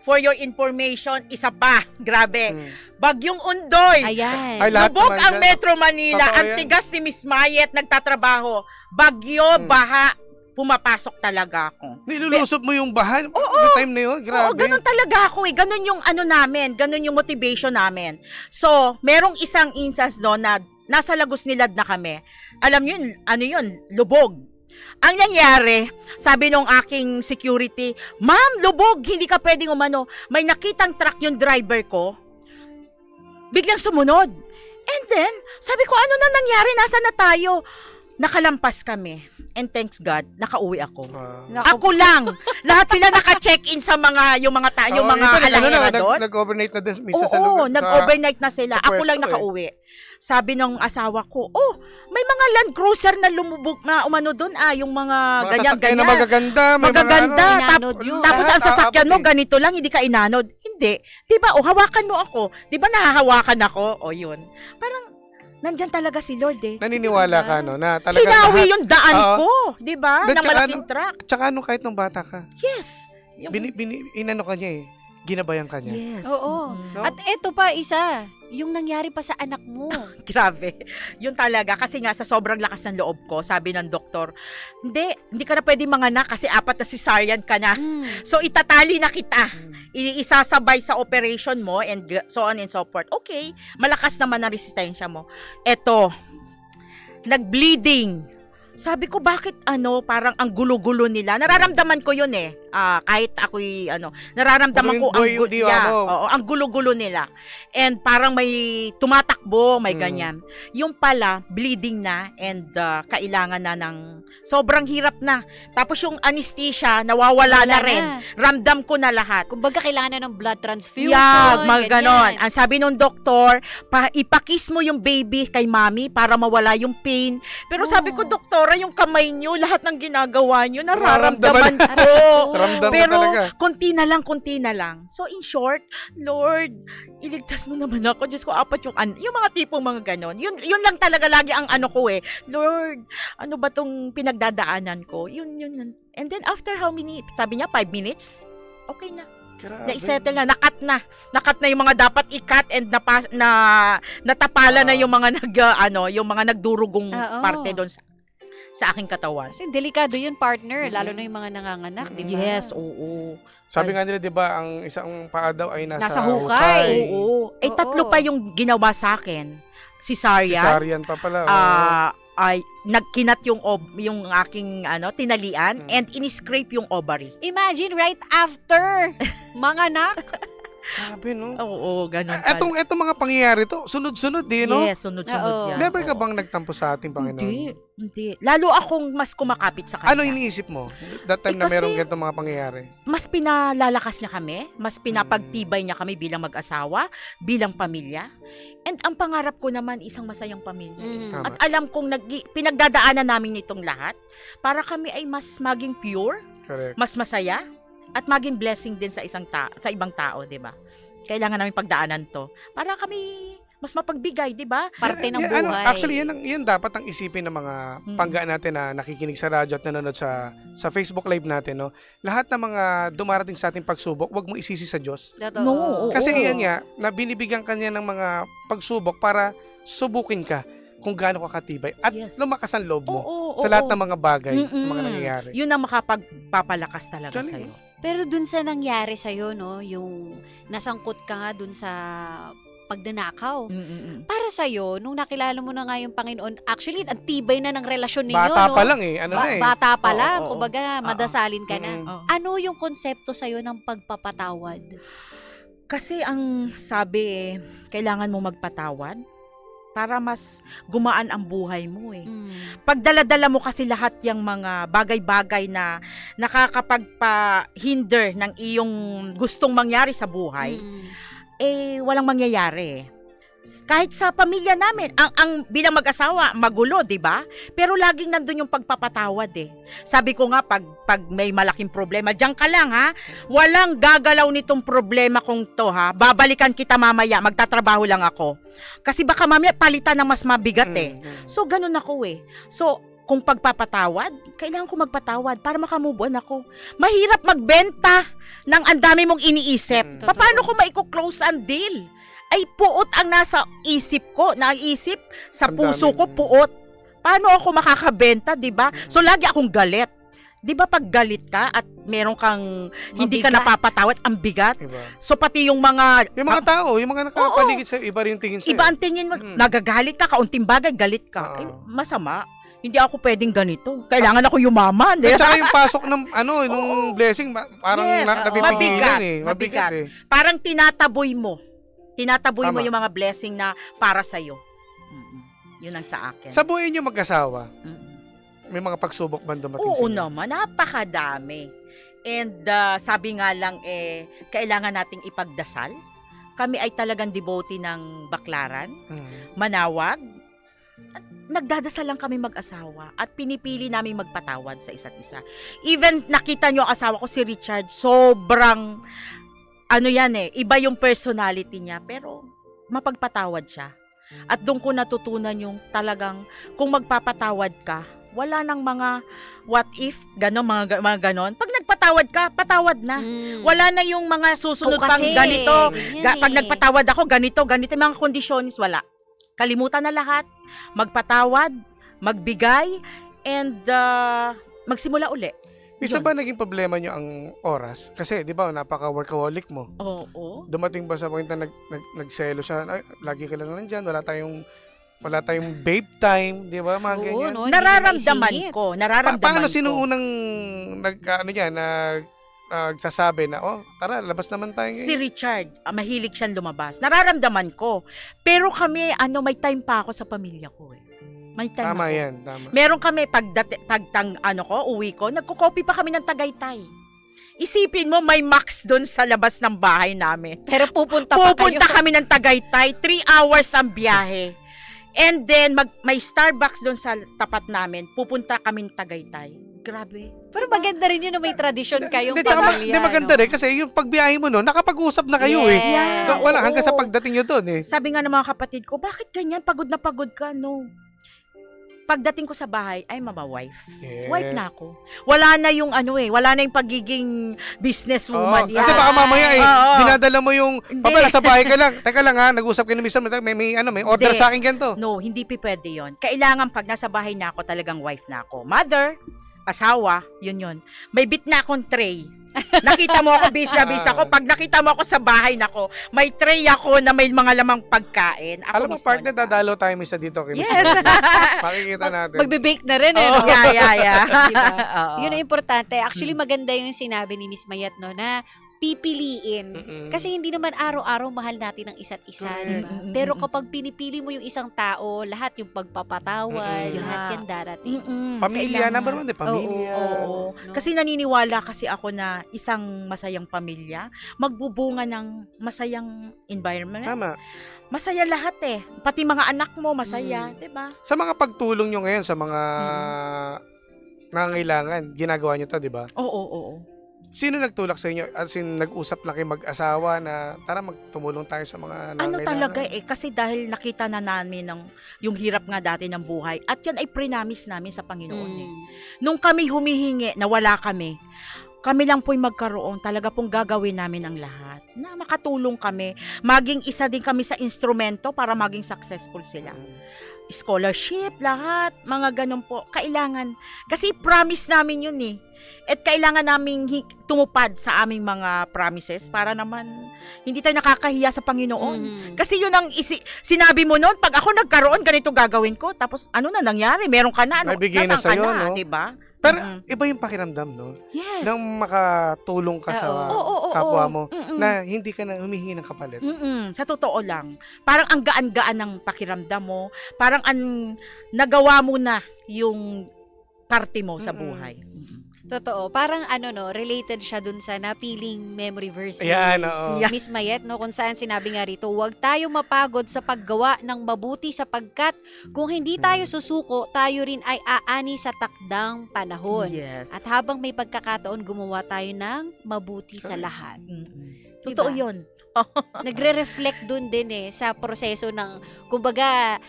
[SPEAKER 10] for your information, isa pa, grabe. Bagyong Undoy.
[SPEAKER 9] Ayan.
[SPEAKER 8] Ay, lahat
[SPEAKER 10] Lubog
[SPEAKER 8] naman
[SPEAKER 10] ang
[SPEAKER 8] dyan.
[SPEAKER 10] Metro Manila.
[SPEAKER 8] Totoo
[SPEAKER 10] Ang
[SPEAKER 8] yan.
[SPEAKER 10] tigas ni Miss Mayet nagtatrabaho. Bagyo, baha, pumapasok talaga ako.
[SPEAKER 8] Nilulusot mo yung bahan. Yung time na yun, grabe.
[SPEAKER 10] Oo, ganun talaga ako eh. Ganun yung ano namin, ganun yung motivation namin. So, merong isang instance doon na nasa Lagos Nilad na kami. Alam nyo, yun, lubog. Ang nangyari, sabi nung aking security, "Ma'am, lubog, hindi ka pwedeng umano." May nakitang truck yung driver ko, biglang sumunod. And then, sabi ko, ano na nangyari? Nasaan na tayo? Nakalampas kami. And thanks God, nakauwi ako. Ako lang. Lahat sila naka-check-in sa mga, yung mga alahera doon.
[SPEAKER 8] Nag-overnight na din minsan sa
[SPEAKER 10] Oo,
[SPEAKER 8] lugar.
[SPEAKER 10] nag-overnight na sila.
[SPEAKER 8] sa
[SPEAKER 10] Ako lang
[SPEAKER 8] pwesto,
[SPEAKER 10] nakauwi. Sabi ng asawa ko, oh, may mga Land Cruiser na lumubog na umano doon, yung mga
[SPEAKER 8] Mga sasakyan
[SPEAKER 10] ganyan-ganyan.
[SPEAKER 8] na magaganda. May
[SPEAKER 10] Magaganda.
[SPEAKER 8] Mga,
[SPEAKER 9] Inanod yun.
[SPEAKER 10] Tapos ang
[SPEAKER 8] Lahat,
[SPEAKER 10] sasakyan mo,
[SPEAKER 8] aabot eh.
[SPEAKER 10] ganito lang, hindi ka inanod. Hindi. Diba, hawakan mo ako. Diba nahahawakan ako? O yun. Parang, nandyan talaga si Lord eh.
[SPEAKER 8] Naniniwala ka, no? Na talaga
[SPEAKER 10] Hinawi
[SPEAKER 8] lahat-
[SPEAKER 10] yung daan
[SPEAKER 8] Oo.
[SPEAKER 10] ko. Diba?
[SPEAKER 8] Then,
[SPEAKER 10] Na
[SPEAKER 8] tsaka
[SPEAKER 10] malaking truck.
[SPEAKER 8] Tsaka ano, kahit nung bata ka,
[SPEAKER 10] Yes. Yung-
[SPEAKER 8] inano ka niya eh. Ginabayan ka niya.
[SPEAKER 10] Yes.
[SPEAKER 9] Oo.
[SPEAKER 10] Mhm.
[SPEAKER 8] No?
[SPEAKER 9] At eto pa isa, yung nangyari pa sa anak mo.
[SPEAKER 10] Grabe. Yun talaga. Kasi nga, sa sobrang lakas ng loob ko, sabi ng doktor, hindi ka na pwede manganak kasi 4 na cesarean ka na. So, itatali na kita. Isasabay sa operation mo and so on and so forth. Okay, malakas naman ang resistensya mo. Eto, nag-bleeding. Sabi ko, bakit parang ang gulo-gulo nila? Nararamdaman ko yun eh. Kahit ako'y nararamdaman ko ang gulo-gulo nila. And parang may tumatakbo, may ganyan. Yung pala, bleeding na and kailangan na ng sobrang hirap na. Tapos yung anesthesia, nawawala na rin. Ramdam ko na lahat.
[SPEAKER 9] Kumbaga, kailangan na ng blood transfusion.
[SPEAKER 10] Mga ganon. Ang sabi nung doktor, ipakis mo yung baby kay mami para mawala yung pain. Pero sabi ko, doktora, yung kamay nyo, lahat ng ginagawa nyo, nararamdaman ko.
[SPEAKER 8] Ramdam
[SPEAKER 10] Pero,
[SPEAKER 8] mo talaga.
[SPEAKER 10] konti na lang. So, in short, Lord, iligtas mo naman ako. Diyos ko, 4 yung mga tipong mga ganon. Yun lang talaga lagi ang ko eh. Lord, ano ba tong pinagdadaanan ko? Yun. And then, after how many, sabi niya, 5 minutes? Okay na.
[SPEAKER 8] Grabe.
[SPEAKER 10] Na-settle na, nakat na yung mga dapat i-cut and natapala na yung mga yung mga nagdurugong
[SPEAKER 9] Oo.
[SPEAKER 10] parte doon sa aking katawan.
[SPEAKER 9] Kasi delikado yun, partner. Lalo na yung mga nanganganak, di ba?
[SPEAKER 10] Yes, oo.
[SPEAKER 8] Sabi nga nila, di ba, ang isang paa daw ay
[SPEAKER 9] Nasa hukay.
[SPEAKER 10] Oo. 3 pa yung ginawa sa akin. Cesarean.
[SPEAKER 8] Cesarean pa pala.
[SPEAKER 10] ay nagkinat yung aking tinalian and in-scrape yung ovary.
[SPEAKER 9] Imagine right after manganak.
[SPEAKER 8] Grabe, no?
[SPEAKER 10] Oo, ganun.
[SPEAKER 8] Etong mga pangyayari to, sunod-sunod din, no?
[SPEAKER 10] Yes, sunod-sunod
[SPEAKER 9] Oo.
[SPEAKER 10] yan.
[SPEAKER 8] Never ka
[SPEAKER 10] Oo.
[SPEAKER 8] bang nagtampo sa ating Panginoon?
[SPEAKER 10] Hindi. Lalo akong mas kumakapit sa kanya.
[SPEAKER 8] Ano iniisip mo that time na
[SPEAKER 10] kasi-
[SPEAKER 8] merong ganitong mga pangyayari?
[SPEAKER 10] Mas pinalalakas niya kami, mas pinapagtibay niya kami bilang mag-asawa, bilang pamilya. And ang pangarap ko naman, isang masayang pamilya.
[SPEAKER 8] Tama.
[SPEAKER 10] At alam kong pinagdadaanan namin itong lahat para kami ay mas maging pure,
[SPEAKER 8] Correct.
[SPEAKER 10] mas masaya, at maging blessing din sa sa ibang tao, 'di ba? Kailangan namin pagdaanan 'to para kami mas mapagbigay, 'di ba?
[SPEAKER 9] Parte ng
[SPEAKER 8] Yan,
[SPEAKER 9] buhay.
[SPEAKER 8] actually, yan dapat ang isipin ng mga pangga natin na nakikinig sa radyo at nanonood sa Facebook Live natin, no? Lahat ng mga dumarating sa ating pagsubok, wag mo isisi sa Diyos.
[SPEAKER 9] Totoo.
[SPEAKER 10] No, oo.
[SPEAKER 8] Kasi iyan nga, na binibigyan kanya ng mga pagsubok para subukin ka kung gaano ka katibay at
[SPEAKER 10] Yes.
[SPEAKER 8] lumakas ang loob mo
[SPEAKER 10] Oo,
[SPEAKER 8] sa lahat ng mga bagay,
[SPEAKER 10] Mm-mm.
[SPEAKER 8] ng mga nangyayari.
[SPEAKER 10] Yun ang makapagpapalakas talaga
[SPEAKER 8] Diyan,
[SPEAKER 10] sa'yo.
[SPEAKER 9] Pero dun sa nangyari sa'yo, no, yung nasangkot ka nga dun sa pagdanakaw. Para sa'yo, nung nakilala mo na nga yung Panginoon, actually, ang tibay na ng relasyon ninyo,
[SPEAKER 8] Bata
[SPEAKER 9] no?
[SPEAKER 8] pa lang eh, ano na eh.
[SPEAKER 9] Bata pa
[SPEAKER 10] Oo,
[SPEAKER 9] lang,
[SPEAKER 10] oo.
[SPEAKER 9] kumbaga, madasalin ka na.
[SPEAKER 10] Oo.
[SPEAKER 9] Ano yung konsepto sa'yo ng pagpapatawad?
[SPEAKER 10] Kasi ang sabi kailangan mo magpatawad para mas gumaan ang buhay mo eh. Pagdala-dala mo kasi lahat yung mga bagay-bagay na nakakapagpa-hinder ng iyong gustong mangyari sa buhay, walang mangyayari. Kahit sa pamilya namin, ang bilang mag-asawa, magulo, 'di ba? Pero laging nandun yung pagpapatawad eh. Sabi ko nga pag may malaking problema, diyan ka lang ha. Walang gagalaw nitong problema kong 'to ha. Babalikan kita mamaya, magtatrabaho lang ako. Kasi baka mamaya palitan ng mas mabigat eh. So ganun ako eh. So kung pagpapatawad, kailangan ko magpatawad para makamove on ako. Mahirap magbenta ng ang dami mong iniisip.
[SPEAKER 9] Totoo.
[SPEAKER 10] Paano ko maiko-close ang deal? Ay puot ang nasa isip ko, naisip sa
[SPEAKER 8] Ang
[SPEAKER 10] puso
[SPEAKER 8] dami.
[SPEAKER 10] ko, puot. Paano ako makakabenta, 'di ba? So lagi akong galit. 'Di ba pag galit ka at meron kang hindi ka
[SPEAKER 9] Mabigat.
[SPEAKER 10] napapatawad, ang bigat.
[SPEAKER 8] Diba?
[SPEAKER 10] So pati yung mga
[SPEAKER 8] Tao, yung mga nakapaligid sa'yo, iba rin yung tingin sa'yo.
[SPEAKER 10] iba ang tingin mo, nagagalit ka, kaunting bagay galit ka.
[SPEAKER 8] Oo.
[SPEAKER 10] Masama. Hindi ako pwedeng ganito. Kailangan ako yumaman.
[SPEAKER 8] At saka yung pasok ng nung blessing, parang
[SPEAKER 10] Yes,
[SPEAKER 8] napipigilan eh.
[SPEAKER 10] mabigat.
[SPEAKER 8] Mabigat eh.
[SPEAKER 10] Parang tinataboy mo. Tinataboy mo
[SPEAKER 8] Tama.
[SPEAKER 10] yung mga blessing na para sa'yo. Yun ang sa akin.
[SPEAKER 8] Sa buhay niyo mag-asawa,
[SPEAKER 10] Mm.
[SPEAKER 8] may mga pagsubok ba dumating sa
[SPEAKER 10] Oo
[SPEAKER 8] inyo?
[SPEAKER 10] naman, napakadami. And sabi nga lang kailangan nating ipagdasal. Kami ay talagang devotee ng baklaran, manawag. At nagdadasal lang kami mag-asawa at pinipili namin magpatawad sa isa't isa. Even nakita nyo ang asawa ko si Richard, sobrang iba yung personality niya pero mapagpatawad siya. At doon ko natutunan yung talagang kung magpapatawad ka, wala nang mga what if, mga ganon. Pag nagpatawad ka, patawad na. Wala na yung mga susunod
[SPEAKER 9] Ikaw
[SPEAKER 10] pang
[SPEAKER 9] kasi,
[SPEAKER 10] ganito.
[SPEAKER 9] yan
[SPEAKER 10] Pag
[SPEAKER 9] eh.
[SPEAKER 10] nagpatawad ako, ganito, yung mga kondisyonis, wala. Kalimutan na lahat. Magpatawad, magbigay, and magsimula uli.
[SPEAKER 8] Isa
[SPEAKER 10] Yun.
[SPEAKER 8] ba naging problema niyo ang oras? Kasi, di ba, napaka-workaholic mo.
[SPEAKER 10] Oo.
[SPEAKER 8] Dumating ba sa point na nagselo siya, ay, lagi ka lang nandyan, wala tayong babe time, di ba, mga
[SPEAKER 9] Oo,
[SPEAKER 8] ganyan.
[SPEAKER 9] no? Hindi
[SPEAKER 10] Nararamdaman
[SPEAKER 9] na maisingit.
[SPEAKER 10] ko. Nararamdaman
[SPEAKER 8] Paano
[SPEAKER 10] ko.
[SPEAKER 8] sino unang nagsasabi na, tara, labas naman tayo
[SPEAKER 10] Si
[SPEAKER 8] ngayon.
[SPEAKER 10] Richard, mahilig siyang lumabas. Nararamdaman ko. Pero kami, may time pa ako sa pamilya ko eh. May time
[SPEAKER 8] Tama
[SPEAKER 10] ako.
[SPEAKER 8] yan, tama.
[SPEAKER 10] Meron kami, uwi ko, nagko-copy pa kami ng Tagaytay. Isipin mo, may max doon sa labas ng bahay namin.
[SPEAKER 9] Pero pupunta pa kayo.
[SPEAKER 10] Pupunta kami ng Tagaytay, 3 hours ang biyahe. And then, may Starbucks doon sa tapat namin. Pupunta kami ng Tagaytay. Grabe.
[SPEAKER 9] Pero maganda rin yun na may tradisyon kayong
[SPEAKER 8] Hindi, tsaka
[SPEAKER 9] pamilya.
[SPEAKER 8] maganda
[SPEAKER 9] no?
[SPEAKER 8] rin kasi yung pagbiyahe mo no, nakapag-usap na kayo eh.
[SPEAKER 9] Yes.
[SPEAKER 8] Wala, hanggang sa
[SPEAKER 10] Oo.
[SPEAKER 8] pagdating nyo doon eh.
[SPEAKER 10] Sabi nga ng mga kapatid ko, bakit ganyan? Pagod na pagod ka? No. Pagdating ko sa bahay, ay mama-wife.
[SPEAKER 8] Yes.
[SPEAKER 10] Wife na ako. Wala na yung wala na yung pagiging businesswoman.
[SPEAKER 8] Oo, kasi baka mamaya
[SPEAKER 10] Oo.
[SPEAKER 8] dinadala mo yung,
[SPEAKER 10] Hindi.
[SPEAKER 8] papa, nasa bahay ka lang. Teka lang ha, nag-usap kayo ng minsan, may order
[SPEAKER 10] Hindi.
[SPEAKER 8] sa akin ganito.
[SPEAKER 10] No, hindi pwede yon. Kailangan pag nasa bahay na ako, talagang wife na ako. Mother, asawa, yun. May bit na akong tray. Nakita mo ako, bis na bis ako. Pag nakita mo ako sa bahay nako, may tray ako na may mga lamang pagkain. Ako
[SPEAKER 8] Alam mo,
[SPEAKER 10] mismo
[SPEAKER 8] partner,
[SPEAKER 10] nagkakain.
[SPEAKER 8] dadalo tayo misa dito. Kay Miss
[SPEAKER 10] Yes.
[SPEAKER 8] Makikita natin.
[SPEAKER 9] Magbe-bake na rin eh.
[SPEAKER 10] Oh,
[SPEAKER 9] no?
[SPEAKER 10] yeah.
[SPEAKER 9] Diba?
[SPEAKER 10] Oo.
[SPEAKER 9] Yun ang importante. Actually, maganda yung sinabi ni Miss Mayat, no, na pipiliin.
[SPEAKER 8] Mm-mm.
[SPEAKER 9] Kasi hindi naman araw-araw mahal natin ang isa't isa, di ba?
[SPEAKER 10] Mm-mm.
[SPEAKER 9] Pero kapag pinipili mo yung isang tao, lahat yung pagpapatawad,
[SPEAKER 8] Mm-mm.
[SPEAKER 9] lahat yan darating.
[SPEAKER 8] Pamilya,
[SPEAKER 10] Kailangan.
[SPEAKER 8] number one, pamilya.
[SPEAKER 10] Oo.
[SPEAKER 9] No?
[SPEAKER 10] Kasi naniniwala kasi ako na isang masayang pamilya, magbubunga ng masayang environment.
[SPEAKER 8] Tama.
[SPEAKER 10] Masaya lahat eh. Pati mga anak mo masaya, 'di ba?
[SPEAKER 8] Sa mga pagtulong nyo ngayon sa mga nangangailangan, ginagawa nyo to, di ba?
[SPEAKER 10] Oo.
[SPEAKER 8] Sino nagtulak sa inyo? As in, nag-usap na kayo mag-asawa na tara magtumulong tayo sa mga
[SPEAKER 10] Ano
[SPEAKER 8] nangangailangan?
[SPEAKER 10] talaga eh, kasi dahil nakita na namin yung hirap nga dati ng buhay, at yan ay pre-namis namin sa Panginoon eh. Nung kami humihingi na wala kami lang po'y magkaroon, talaga pong gagawin namin ang lahat. Na makatulong kami, maging isa din kami sa instrumento para maging successful sila. Scholarship, lahat, mga ganun po. Kailangan, kasi promise namin yun eh. At kailangan namin tumupad sa aming mga promises para naman hindi tayo nakakahiya sa Panginoon. Kasi yun ang sinabi mo noon, pag ako nagkaroon, ganito gagawin ko. Tapos ano na nangyari? Meron ka na. Ano?
[SPEAKER 8] May bigay na
[SPEAKER 10] Nasaan
[SPEAKER 8] sa'yo,
[SPEAKER 10] ka na,
[SPEAKER 8] no?
[SPEAKER 10] diba?
[SPEAKER 8] Pero iba yung pakiramdam, no?
[SPEAKER 10] Yes.
[SPEAKER 8] Nang makatulong ka sa
[SPEAKER 10] Oo.
[SPEAKER 8] kapwa mo
[SPEAKER 10] Mm-mm.
[SPEAKER 8] na hindi ka na humihingi ng kapalit.
[SPEAKER 10] Sa totoo lang. Parang ang gaan-gaan ng pakiramdam mo. Parang nagawa mo na yung parte mo sa buhay.
[SPEAKER 9] Totoo. Parang related siya dun sa napiling memory verse ni
[SPEAKER 8] Ayan, oo.
[SPEAKER 9] Miss Mayet, no, kung saan sinabi nga rito, huwag tayong mapagod sa paggawa ng mabuti sapagkat kung hindi tayo susuko, tayo rin ay aani sa takdang panahon.
[SPEAKER 10] Yes.
[SPEAKER 9] At habang may pagkakataon, gumawa tayo ng mabuti sa lahat.
[SPEAKER 10] Totoo
[SPEAKER 9] Diba?
[SPEAKER 10] yun.
[SPEAKER 9] Nagre-reflect dun din sa proseso ng, kumbaga,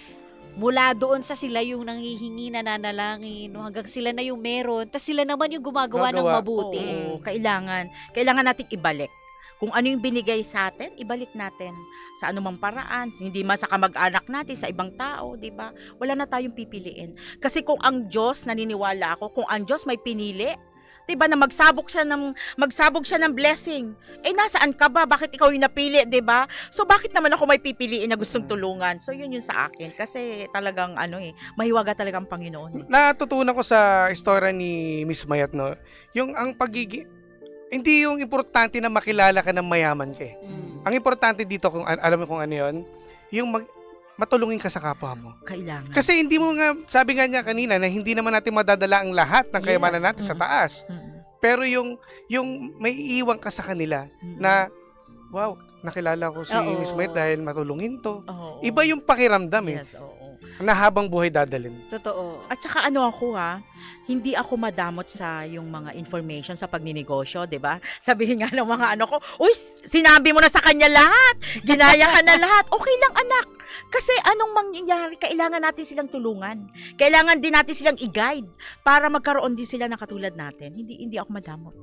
[SPEAKER 9] mula doon sa sila yung nanghihingi, nananalangin, no, hanggang sila na yung meron, tas sila naman yung gumagawa ng mabuti.
[SPEAKER 10] Oo, kailangan nating ibalik. Kung ano yung binigay sa atin, ibalik natin sa anumang paraan, hindi man sa kamag-anak natin, sa ibang tao, di ba? Wala na tayong pipiliin. Kasi kung ang Diyos, naniniwala ako, kung ang Diyos may pinili, diba, na magsabog siya ng blessing. Nasaan ka ba? Bakit ikaw yung napili, diba? So, bakit naman ako may pipiliin na gustong tulungan? So, yun sa akin. Kasi talagang, mahiwaga talaga ang Panginoon.
[SPEAKER 8] Natutunan ko sa istorya ni Miss Mayat, no? Yung ang pagiging, hindi yung importante na makilala ka ng mayaman ka eh. Ang importante dito, kung alam mo kung ano yun, yung matulungin ka sa kapwa mo.
[SPEAKER 10] Kailangan.
[SPEAKER 8] Kasi hindi mo nga, sabi nga niya kanina, na hindi naman natin madadala ang lahat ng kayamanan natin sa taas. Pero yung may iiwan ka sa kanila na, wow, nakilala ko si Miss Mayet dahil matulungin to. Iba yung pakiramdam eh.
[SPEAKER 10] Yes, oo.
[SPEAKER 8] Na habang buhay dadalhin.
[SPEAKER 9] Totoo.
[SPEAKER 10] At saka ako hindi ako madamot sa yung mga information sa pagninegosyo, 'di ba? Sabihin nga ng mga ko, "Uy, sinabi mo na sa kanya lahat. Ginaya ka na lahat." Okay lang, anak. Kasi anong mangyayari, kailangan natin silang tulungan. Kailangan din natin silang i-guide para magkaroon din sila ng katulad natin. Hindi ako madamot.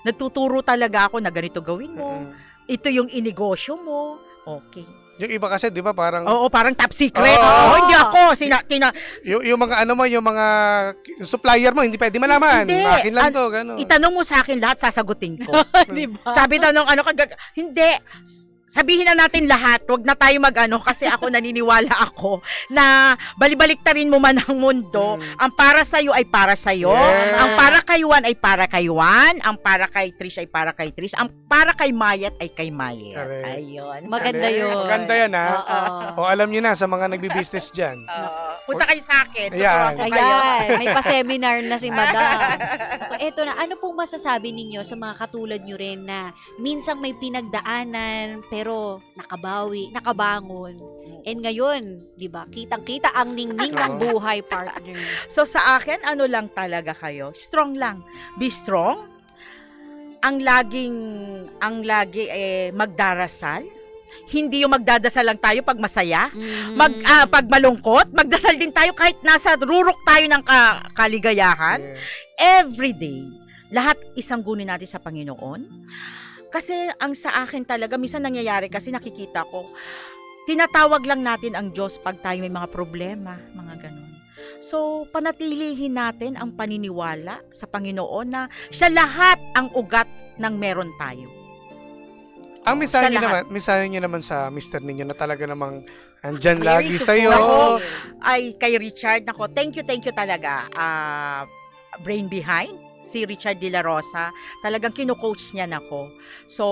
[SPEAKER 10] Nagtuturo talaga ako na ganito gawin mo. Ito yung inegosyo mo. Okay.
[SPEAKER 8] Yung iba kasi, di ba, parang...
[SPEAKER 10] Oo, parang top secret. Hindi ako.
[SPEAKER 8] Yung mga yung mga supplier mo, hindi pwede malaman.
[SPEAKER 10] Hindi.
[SPEAKER 8] Akin lang to, gano'n.
[SPEAKER 10] Itanong mo sa akin lahat, sasagutin ko.
[SPEAKER 9] Diba?
[SPEAKER 10] Sabi tanong, hindi. Sabihin na natin lahat, wag na tayo kasi ako naniniwala ako na balibaliktarin mo man ang mundo, ang para sa'yo ay para sa'yo,
[SPEAKER 8] Yes.
[SPEAKER 10] ang para kay Juan ay para kay Juan, ang para kay Trish ay para kay Trish, ang para kay Mayat ay kay Mayat.
[SPEAKER 8] Correct.
[SPEAKER 10] Ayun.
[SPEAKER 9] Maganda yun.
[SPEAKER 8] Maganda yan, ha?
[SPEAKER 9] Oo.
[SPEAKER 8] O alam nyo na, sa mga nagbi-business dyan.
[SPEAKER 10] Punta kayo sa akin.
[SPEAKER 8] Ayan.
[SPEAKER 10] Tuturuan ko kayo.
[SPEAKER 9] Ayan, may pa-seminar na si Madam. Eto na, ano pong masasabi ninyo sa mga katulad nyo rin na minsang may pinagdaanan pero nakabawi, nakabangon. And ngayon, di ba, kitang-kita ang ningning ng buhay, partner.
[SPEAKER 10] So sa akin, lang talaga kayo? Strong lang. Be strong. Ang lagi magdarasal. Hindi yung magdadasal lang tayo pag masaya. Pag malungkot, magdasal din tayo kahit nasa rurok tayo ng kaligayahan. Every day. Lahat isanggunin natin sa Panginoon. Kasi ang sa akin talaga, minsan nangyayari kasi nakikita ko, tinatawag lang natin ang Diyos pag tayo may mga problema, mga ganun. So, panatilihin natin ang paniniwala sa Panginoon na siya lahat ang ugat ng meron tayo.
[SPEAKER 8] Ang mensahe
[SPEAKER 10] Sa
[SPEAKER 8] niyo
[SPEAKER 10] lahat.
[SPEAKER 8] naman sa mister ninyo na talaga namang andyan
[SPEAKER 9] Very
[SPEAKER 8] lagi sa'yo.
[SPEAKER 9] supportive.
[SPEAKER 10] Ay, kay Richard, nako, thank you talaga. Brain Behind, si Richard De La Rosa, talagang kino-coach niya nako. So,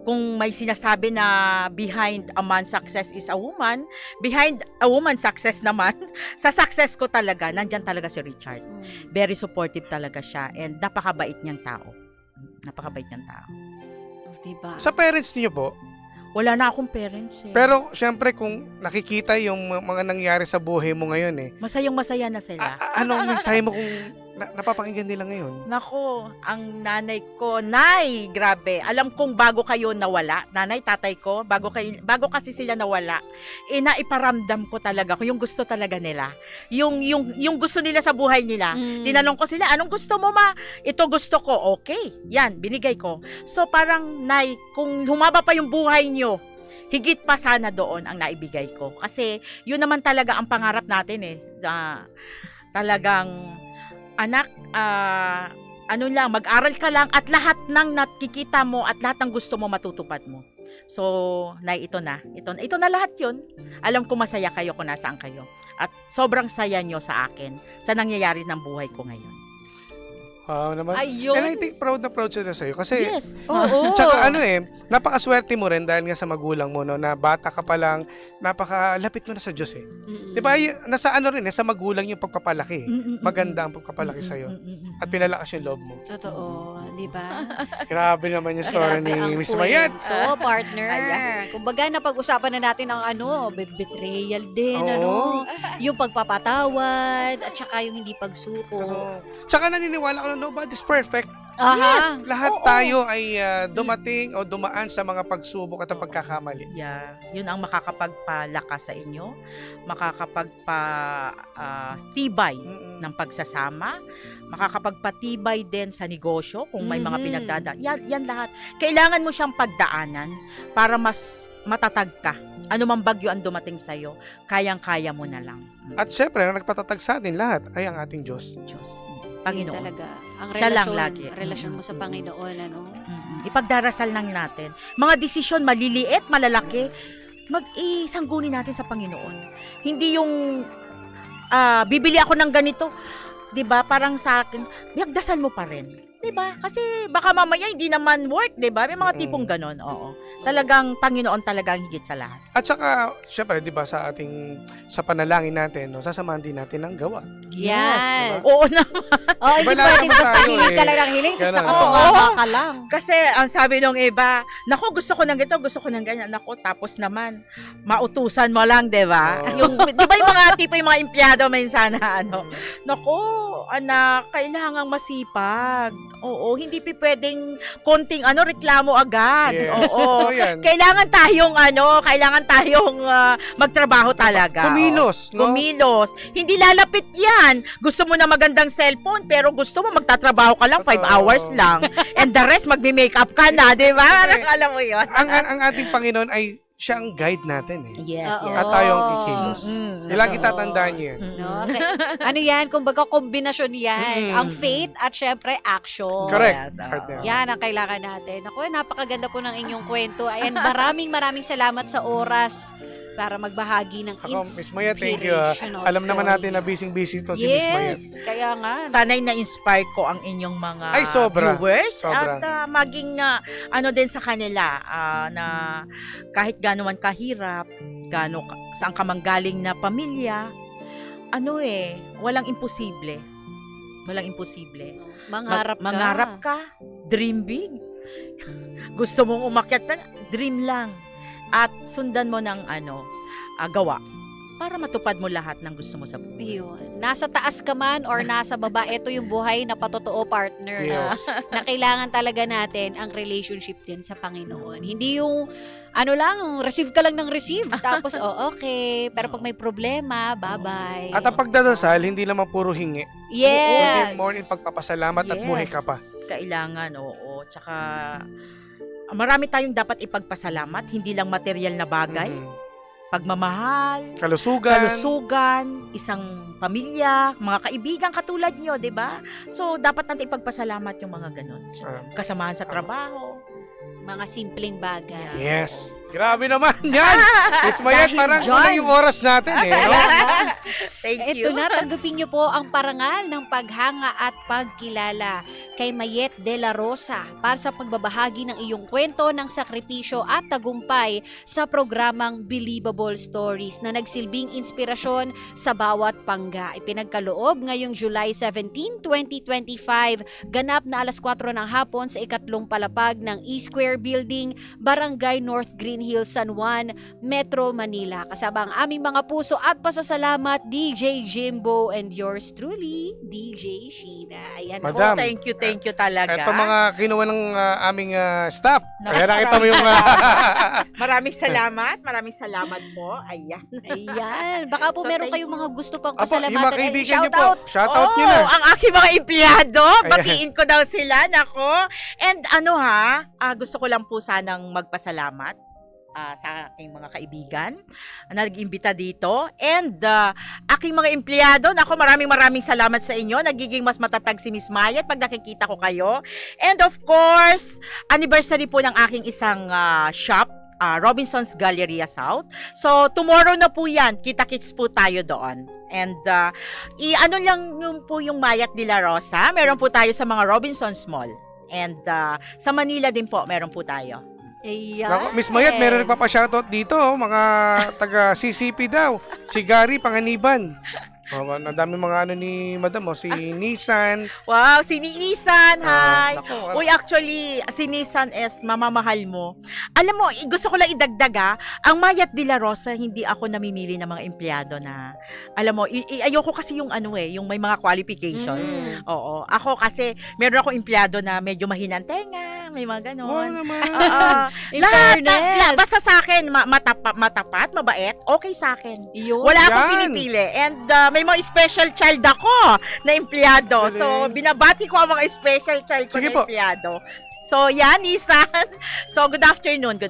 [SPEAKER 10] kung may sinasabi na behind a man's success is a woman, behind a woman's success naman, sa success ko talaga, nandyan talaga si Richard. Very supportive talaga siya and napakabait niyang tao. Napakabait niyang tao.
[SPEAKER 9] Diba?
[SPEAKER 8] Sa parents niyo po,
[SPEAKER 10] Wala na akong parents eh.
[SPEAKER 8] pero syempre kung nakikita yung mga nangyari sa buhay mo ngayon
[SPEAKER 10] Masayang-masaya na sila.
[SPEAKER 8] anong mensahe mo kung napapakinggan nila ngayon?
[SPEAKER 10] Nako, ang nanay ko, Nay, grabe. Alam kong bago kayo nawala, nanay, tatay ko, bago kasi sila nawala, naiparamdam ko talaga kung yung gusto talaga nila. Yung gusto nila sa buhay nila. Tinanong ko sila, anong gusto mo, ma? Ito gusto ko. Okay, yan, binigay ko. So parang, Nay, kung humaba pa yung buhay nyo, higit pa sana doon ang naibigay ko. Kasi yun naman talaga ang pangarap natin eh. Talagang, anak, mag-aral ka lang at lahat ng nakikita mo at lahat ng gusto mo matutupad mo. So, Nay, ito na lahat yun. Alam ko masaya kayo kung nasaan kayo. At sobrang saya nyo sa akin sa nangyayari ng buhay ko ngayon.
[SPEAKER 8] Naman.
[SPEAKER 9] Ayun.
[SPEAKER 8] And I think proud na proud sila sa'yo. Kasi,
[SPEAKER 10] Yes.
[SPEAKER 9] Oo.
[SPEAKER 8] tsaka napakaswerte mo rin dahil nga sa magulang mo, no, na bata ka pa lang, napakalapit mo na sa Diyos eh. Di ba, nasa sa magulang yung pagpapalaki. Maganda ang pagpapalaki sa'yo. At pinalakas yung loob mo.
[SPEAKER 9] Totoo, di ba?
[SPEAKER 8] Grabe naman yung story
[SPEAKER 9] Grabe ang
[SPEAKER 8] ni Miss Mayat.
[SPEAKER 9] kwento, partner.
[SPEAKER 10] Ayan.
[SPEAKER 9] Kumbaga, napag-usapan na natin ang betrayal din,
[SPEAKER 8] Oo.
[SPEAKER 9] yung pagpapatawad, at saka yung hindi pagsuko.
[SPEAKER 8] Totoo. Tsaka naniniwala ko na nobody's perfect.
[SPEAKER 9] Aha.
[SPEAKER 8] Lahat
[SPEAKER 10] Oo.
[SPEAKER 8] tayo ay dumating o dumaan sa mga pagsubok at pagkakamali.
[SPEAKER 10] Yeah, yun ang makakapagpalakas sa inyo, makakapagpatibay ng pagsasama, makakapagpatibay din sa negosyo kung may mga pinagdadaan. Yan lahat. Kailangan mo siyang pagdaanan para mas matatag ka. Ano mang bagyo ang dumating sa'yo, kayang-kaya mo na lang.
[SPEAKER 8] At syempre, ang nagpatatag sa atin lahat ay ang ating Diyos.
[SPEAKER 10] Diyos,
[SPEAKER 9] Yun
[SPEAKER 10] Panginoon.
[SPEAKER 9] talaga. Ang
[SPEAKER 10] Siya lang
[SPEAKER 9] relasyon,
[SPEAKER 10] lagi.
[SPEAKER 9] relasyon mo sa Panginoon,
[SPEAKER 10] Ipagdarasal lang natin. Mga desisyon maliliit, malalaki, mag-isangguni natin sa Panginoon. Hindi yung bibili ako ng ganito, 'di ba? Parang sa akin, magdasal mo pa rin. 'Di ba? Kasi baka mamaya hindi naman work, 'di ba? May mga tipong ganon. Oo. Talagang Panginoon talaga ang higit sa lahat.
[SPEAKER 8] At saka, syempre, di ba, sa panalangin natin, no, sasamahan din natin ng gawa.
[SPEAKER 9] Yes.
[SPEAKER 10] Oo na.
[SPEAKER 9] Oh, hindi
[SPEAKER 8] Wala
[SPEAKER 9] pwedeng
[SPEAKER 8] naman
[SPEAKER 9] basta
[SPEAKER 8] tayo
[SPEAKER 9] hiling ka
[SPEAKER 8] eh.
[SPEAKER 9] lang ng hiling, tapos
[SPEAKER 8] Ganun.
[SPEAKER 9] nakatunganga ka lang.
[SPEAKER 10] Kasi ang sabi nung iba, naku, gusto ko ng ganito, gusto ko ng ganyan. Naku, tapos naman, mautusan mo lang, di ba?
[SPEAKER 8] Oo.
[SPEAKER 10] Di ba yung mga tipo, yung mga empleyado, minsan na naku, anak, kailangang masipag. Oo, hindi pwedeng konting reklamo agad.
[SPEAKER 8] Yes.
[SPEAKER 10] Oo.
[SPEAKER 8] Totoo yan.
[SPEAKER 10] Kailangan tayong magtrabaho talaga.
[SPEAKER 8] Kumilos, no?
[SPEAKER 10] Kumilos. Hindi lalapit yan. Gusto mo na magandang cellphone, pero gusto mo magtatrabaho ka lang 5
[SPEAKER 8] Totoo.
[SPEAKER 10] hours lang. And the rest, magme-makeup ka na, di ba?
[SPEAKER 8] Okay.
[SPEAKER 10] Alam mo yun?
[SPEAKER 8] ang ating Panginoon ay siya ang guide natin eh.
[SPEAKER 10] Yes,
[SPEAKER 9] Oo.
[SPEAKER 10] yes.
[SPEAKER 8] At tayong ikilos. Lagi
[SPEAKER 9] Totoo.
[SPEAKER 8] tatandaan niyo yan.
[SPEAKER 9] No? Ano yan? Kumbaga, kombinasyon yan. Ang faith at syempre action.
[SPEAKER 8] Correct.
[SPEAKER 10] Yes, oo.
[SPEAKER 8] Partner.
[SPEAKER 9] Yan ang kailangan natin. Ako, napakaganda po ng inyong kwento. Ayan, maraming salamat sa oras para magbahagi ng
[SPEAKER 8] Ako, Miss Maya, thank you.
[SPEAKER 9] inspirational
[SPEAKER 8] Alam naman
[SPEAKER 9] story.
[SPEAKER 8] natin na busy to si Miss Maya.
[SPEAKER 9] Yes, kaya nga.
[SPEAKER 10] Sana'y na-inspire ko ang inyong mga
[SPEAKER 8] Ay, sobra.
[SPEAKER 10] viewers
[SPEAKER 8] Sobra.
[SPEAKER 10] at maging din sa kanila na kahit gaano man kahirap, saan ka manggaling na pamilya, walang imposible. Walang imposible. Mangarap ka, dream big. Gusto mong umakyat sa dream lang at sundan mo ng gawa para matupad mo lahat ng gusto mo sa buhay.
[SPEAKER 9] Yun. Nasa taas ka man or nasa baba, ito yung buhay na patotoo, partner.
[SPEAKER 8] Yes.
[SPEAKER 9] Na kailangan talaga natin ang relationship din sa Panginoon. Hindi yung, receive ka lang ng receive. Tapos, okay. Pero pag may problema, bye-bye.
[SPEAKER 8] At ang pagdadasal, hindi naman puro hingi.
[SPEAKER 9] Yes.
[SPEAKER 8] Kundi more in pagpapasalamat at
[SPEAKER 10] Yes.
[SPEAKER 8] buhay ka pa.
[SPEAKER 10] Kailangan, oo. Tsaka, marami tayong dapat ipagpasalamat, hindi lang material na bagay. pagmamahal,
[SPEAKER 8] Kalusugan.
[SPEAKER 10] kalusugan, isang pamilya, mga kaibigan katulad nyo, di ba? So, dapat natin ipagpasalamat yung mga ganun. Kasamahan sa trabaho.
[SPEAKER 9] Mga simpleng bagay.
[SPEAKER 8] Yes. Grabe naman yan. Miss Mayet,
[SPEAKER 9] Dahil
[SPEAKER 8] parang
[SPEAKER 9] dyan.
[SPEAKER 8] kulang yung oras natin eh. No?
[SPEAKER 10] Thank
[SPEAKER 9] Ito
[SPEAKER 10] you.
[SPEAKER 9] na, tanggapin niyo po ang parangal ng paghanga at pagkilala kay Mayet de la Rosa para sa pagbabahagi ng iyong kwento ng sakripisyo at tagumpay sa programang Believable Stories na nagsilbing inspirasyon sa bawat pangga. Ipinagkaloob ngayong July 17, 2025, ganap na alas 4 ng hapon sa ikatlong palapag ng E-Square Building, Barangay North Green Hills, San Juan, Metro Manila. Kasama ang aming mga puso at pasasalamat, DJ Jimbo and yours truly, DJ Sheena. Ayan po.
[SPEAKER 8] Madam.
[SPEAKER 10] Thank you talaga.
[SPEAKER 8] Ito mga kinuha ng aming staff.
[SPEAKER 10] Naku,
[SPEAKER 8] Kaya nakita mo yung...
[SPEAKER 10] Maraming salamat po. Ayan.
[SPEAKER 9] Ayan. Baka po
[SPEAKER 10] So,
[SPEAKER 9] meron
[SPEAKER 10] thank
[SPEAKER 9] kayong mga gusto pang
[SPEAKER 8] Apo, yung mga
[SPEAKER 9] pasalamatan.
[SPEAKER 8] kaibigan niyo
[SPEAKER 9] Shout
[SPEAKER 8] po.
[SPEAKER 9] out.
[SPEAKER 8] Shout out niyo na.
[SPEAKER 10] ang aking mga empleyado,
[SPEAKER 8] Ayan.
[SPEAKER 10] batiin ko daw sila, nako. And gusto ko lang po sanang magpasalamat sa aking mga kaibigan na nag-imbita dito. And aking mga empleyado, nako, maraming salamat sa inyo. Nagiging mas matatag si Miss Mayet pag nakikita ko kayo. And of course, anniversary po ng aking isang shop, Robinson's Galleria South. So, tomorrow na po yan. Kita-kits po tayo doon. And i-ano lang yung po yung Mayet de la Rosa. Meron po tayo sa mga Robinson's Mall. And sa Manila din po, meron po tayo.
[SPEAKER 9] Ayan.
[SPEAKER 8] Naku, Miss Mayet, meron nagpapa-shoutout dito. Mga taga CCP daw. Si Gary Panganiban. Ang dami mga ni Madam, si Nissan.
[SPEAKER 10] Wow, si Nissan, hi!
[SPEAKER 8] Naku,
[SPEAKER 10] Uy, actually, si Nissan is mamamahal mo. Alam mo, gusto ko lang idagdag ang Mayet de la Rosa, hindi ako namimili ng mga empleyado na, alam mo, ayoko kasi yung yung may mga qualification. Oo, ako kasi, meron akong empleyado na medyo mahinang tenga, may mga ganon.
[SPEAKER 8] Wow naman.
[SPEAKER 9] In
[SPEAKER 10] Lahat,
[SPEAKER 9] fairness.
[SPEAKER 10] basta sa akin, matapat, mabait, okay sa akin.
[SPEAKER 9] Yun.
[SPEAKER 10] Wala akong
[SPEAKER 8] Yan.
[SPEAKER 10] pinipili. And may mga special child ako na empleyado.
[SPEAKER 8] Galing.
[SPEAKER 10] So, binabati ko ang mga special child ko
[SPEAKER 8] Sige
[SPEAKER 10] na
[SPEAKER 8] po.
[SPEAKER 10] empleyado. So, yan, Nissan. So, good afternoon. Okay.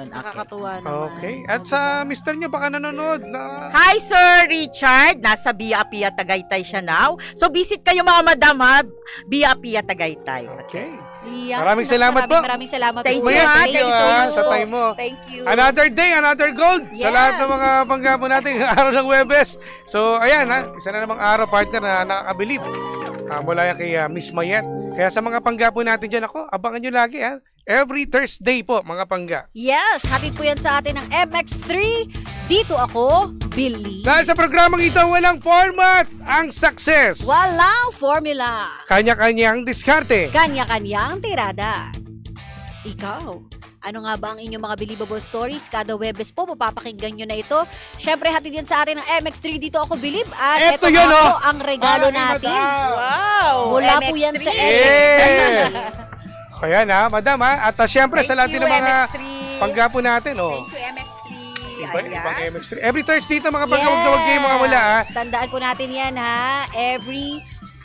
[SPEAKER 9] Nakakatuwa naman.
[SPEAKER 8] Okay. At sa mister niyo, baka nanonood na...
[SPEAKER 10] Hi, Sir Richard. Nasa Via Apia, Tagaytay siya now. So, visit kayo mga madam, ha? Via Apia, Tagaytay.
[SPEAKER 8] Okay.
[SPEAKER 9] Ayan.
[SPEAKER 8] Maraming salamat po.
[SPEAKER 9] Maraming salamat
[SPEAKER 10] Thank
[SPEAKER 9] po.
[SPEAKER 10] you,
[SPEAKER 8] Mayet, thank you
[SPEAKER 10] so much
[SPEAKER 8] sa
[SPEAKER 10] po.
[SPEAKER 8] time mo.
[SPEAKER 10] Thank you.
[SPEAKER 8] Another day, another gold sa
[SPEAKER 9] Yes.
[SPEAKER 8] lahat ng mga bangga po natin araw ng Huwebes. So, ayan isa na namang araw, partner, na nakakabilib mula yan kay Miss Mayet. Kaya sa mga pangga po natin dyan, abangan nyo lagi every Thursday po, mga pangga.
[SPEAKER 9] Yes, hatid po yan sa atin ng MX3. Dito ako, Billy.
[SPEAKER 8] Dahil sa programang ito, walang format ang success.
[SPEAKER 9] Walang formula.
[SPEAKER 8] Kanya-kanyang diskarte.
[SPEAKER 9] Kanya-kanyang tirada. Ikaw, ano nga ba ang inyong mga believable stories? Kada Webes po, mapapakinggan nyo na ito. Syempre, hatid yan sa atin ng MX3. Dito ako, Believe. At
[SPEAKER 8] Eto
[SPEAKER 9] ito
[SPEAKER 8] yun,
[SPEAKER 9] nga po ang regalo
[SPEAKER 8] Para kay
[SPEAKER 9] natin.
[SPEAKER 8] Madam.
[SPEAKER 10] Wow.
[SPEAKER 9] Mula po yan sa MX3.
[SPEAKER 8] Ayan madam At syempre sa lahat din ng mga
[SPEAKER 10] MX3.
[SPEAKER 8] pangga po natin.
[SPEAKER 10] Thank you, MX3.
[SPEAKER 8] Ibang MX3. Every Thursday dito mga pangga, huwag na huwag kayong mga wala
[SPEAKER 9] Tandaan po natin yan ha. Every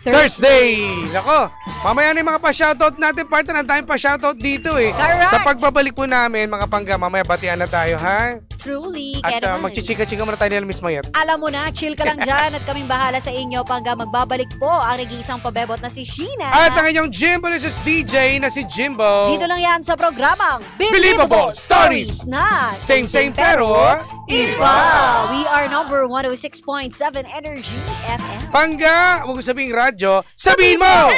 [SPEAKER 8] Thursday! Nako, mamaya na yung mga pa-shoutout natin, partner. Ang daming pa-shoutout dito
[SPEAKER 9] Correct.
[SPEAKER 8] Sa pagbabalik po namin, mga pangga, mamaya batian na tayo, ha?
[SPEAKER 9] Truly.
[SPEAKER 8] At
[SPEAKER 9] Kaya naman.
[SPEAKER 8] magchichika-chika muna tayo nila, Miss Mayet.
[SPEAKER 9] Alam mo na, chill ka lang dyan at kaming bahala sa inyo pagka magbabalik po ang nag-iisang pabebot na si Sheena.
[SPEAKER 8] At ang inyong Jimbo versus DJ na si Jimbo.
[SPEAKER 9] Dito lang yan sa programang
[SPEAKER 8] Believable Stories
[SPEAKER 9] na
[SPEAKER 8] Same pero
[SPEAKER 9] iba. We are number 106.7 Energy FM.
[SPEAKER 8] Pangga, huwag ko sabihing radyo, sabihin mo!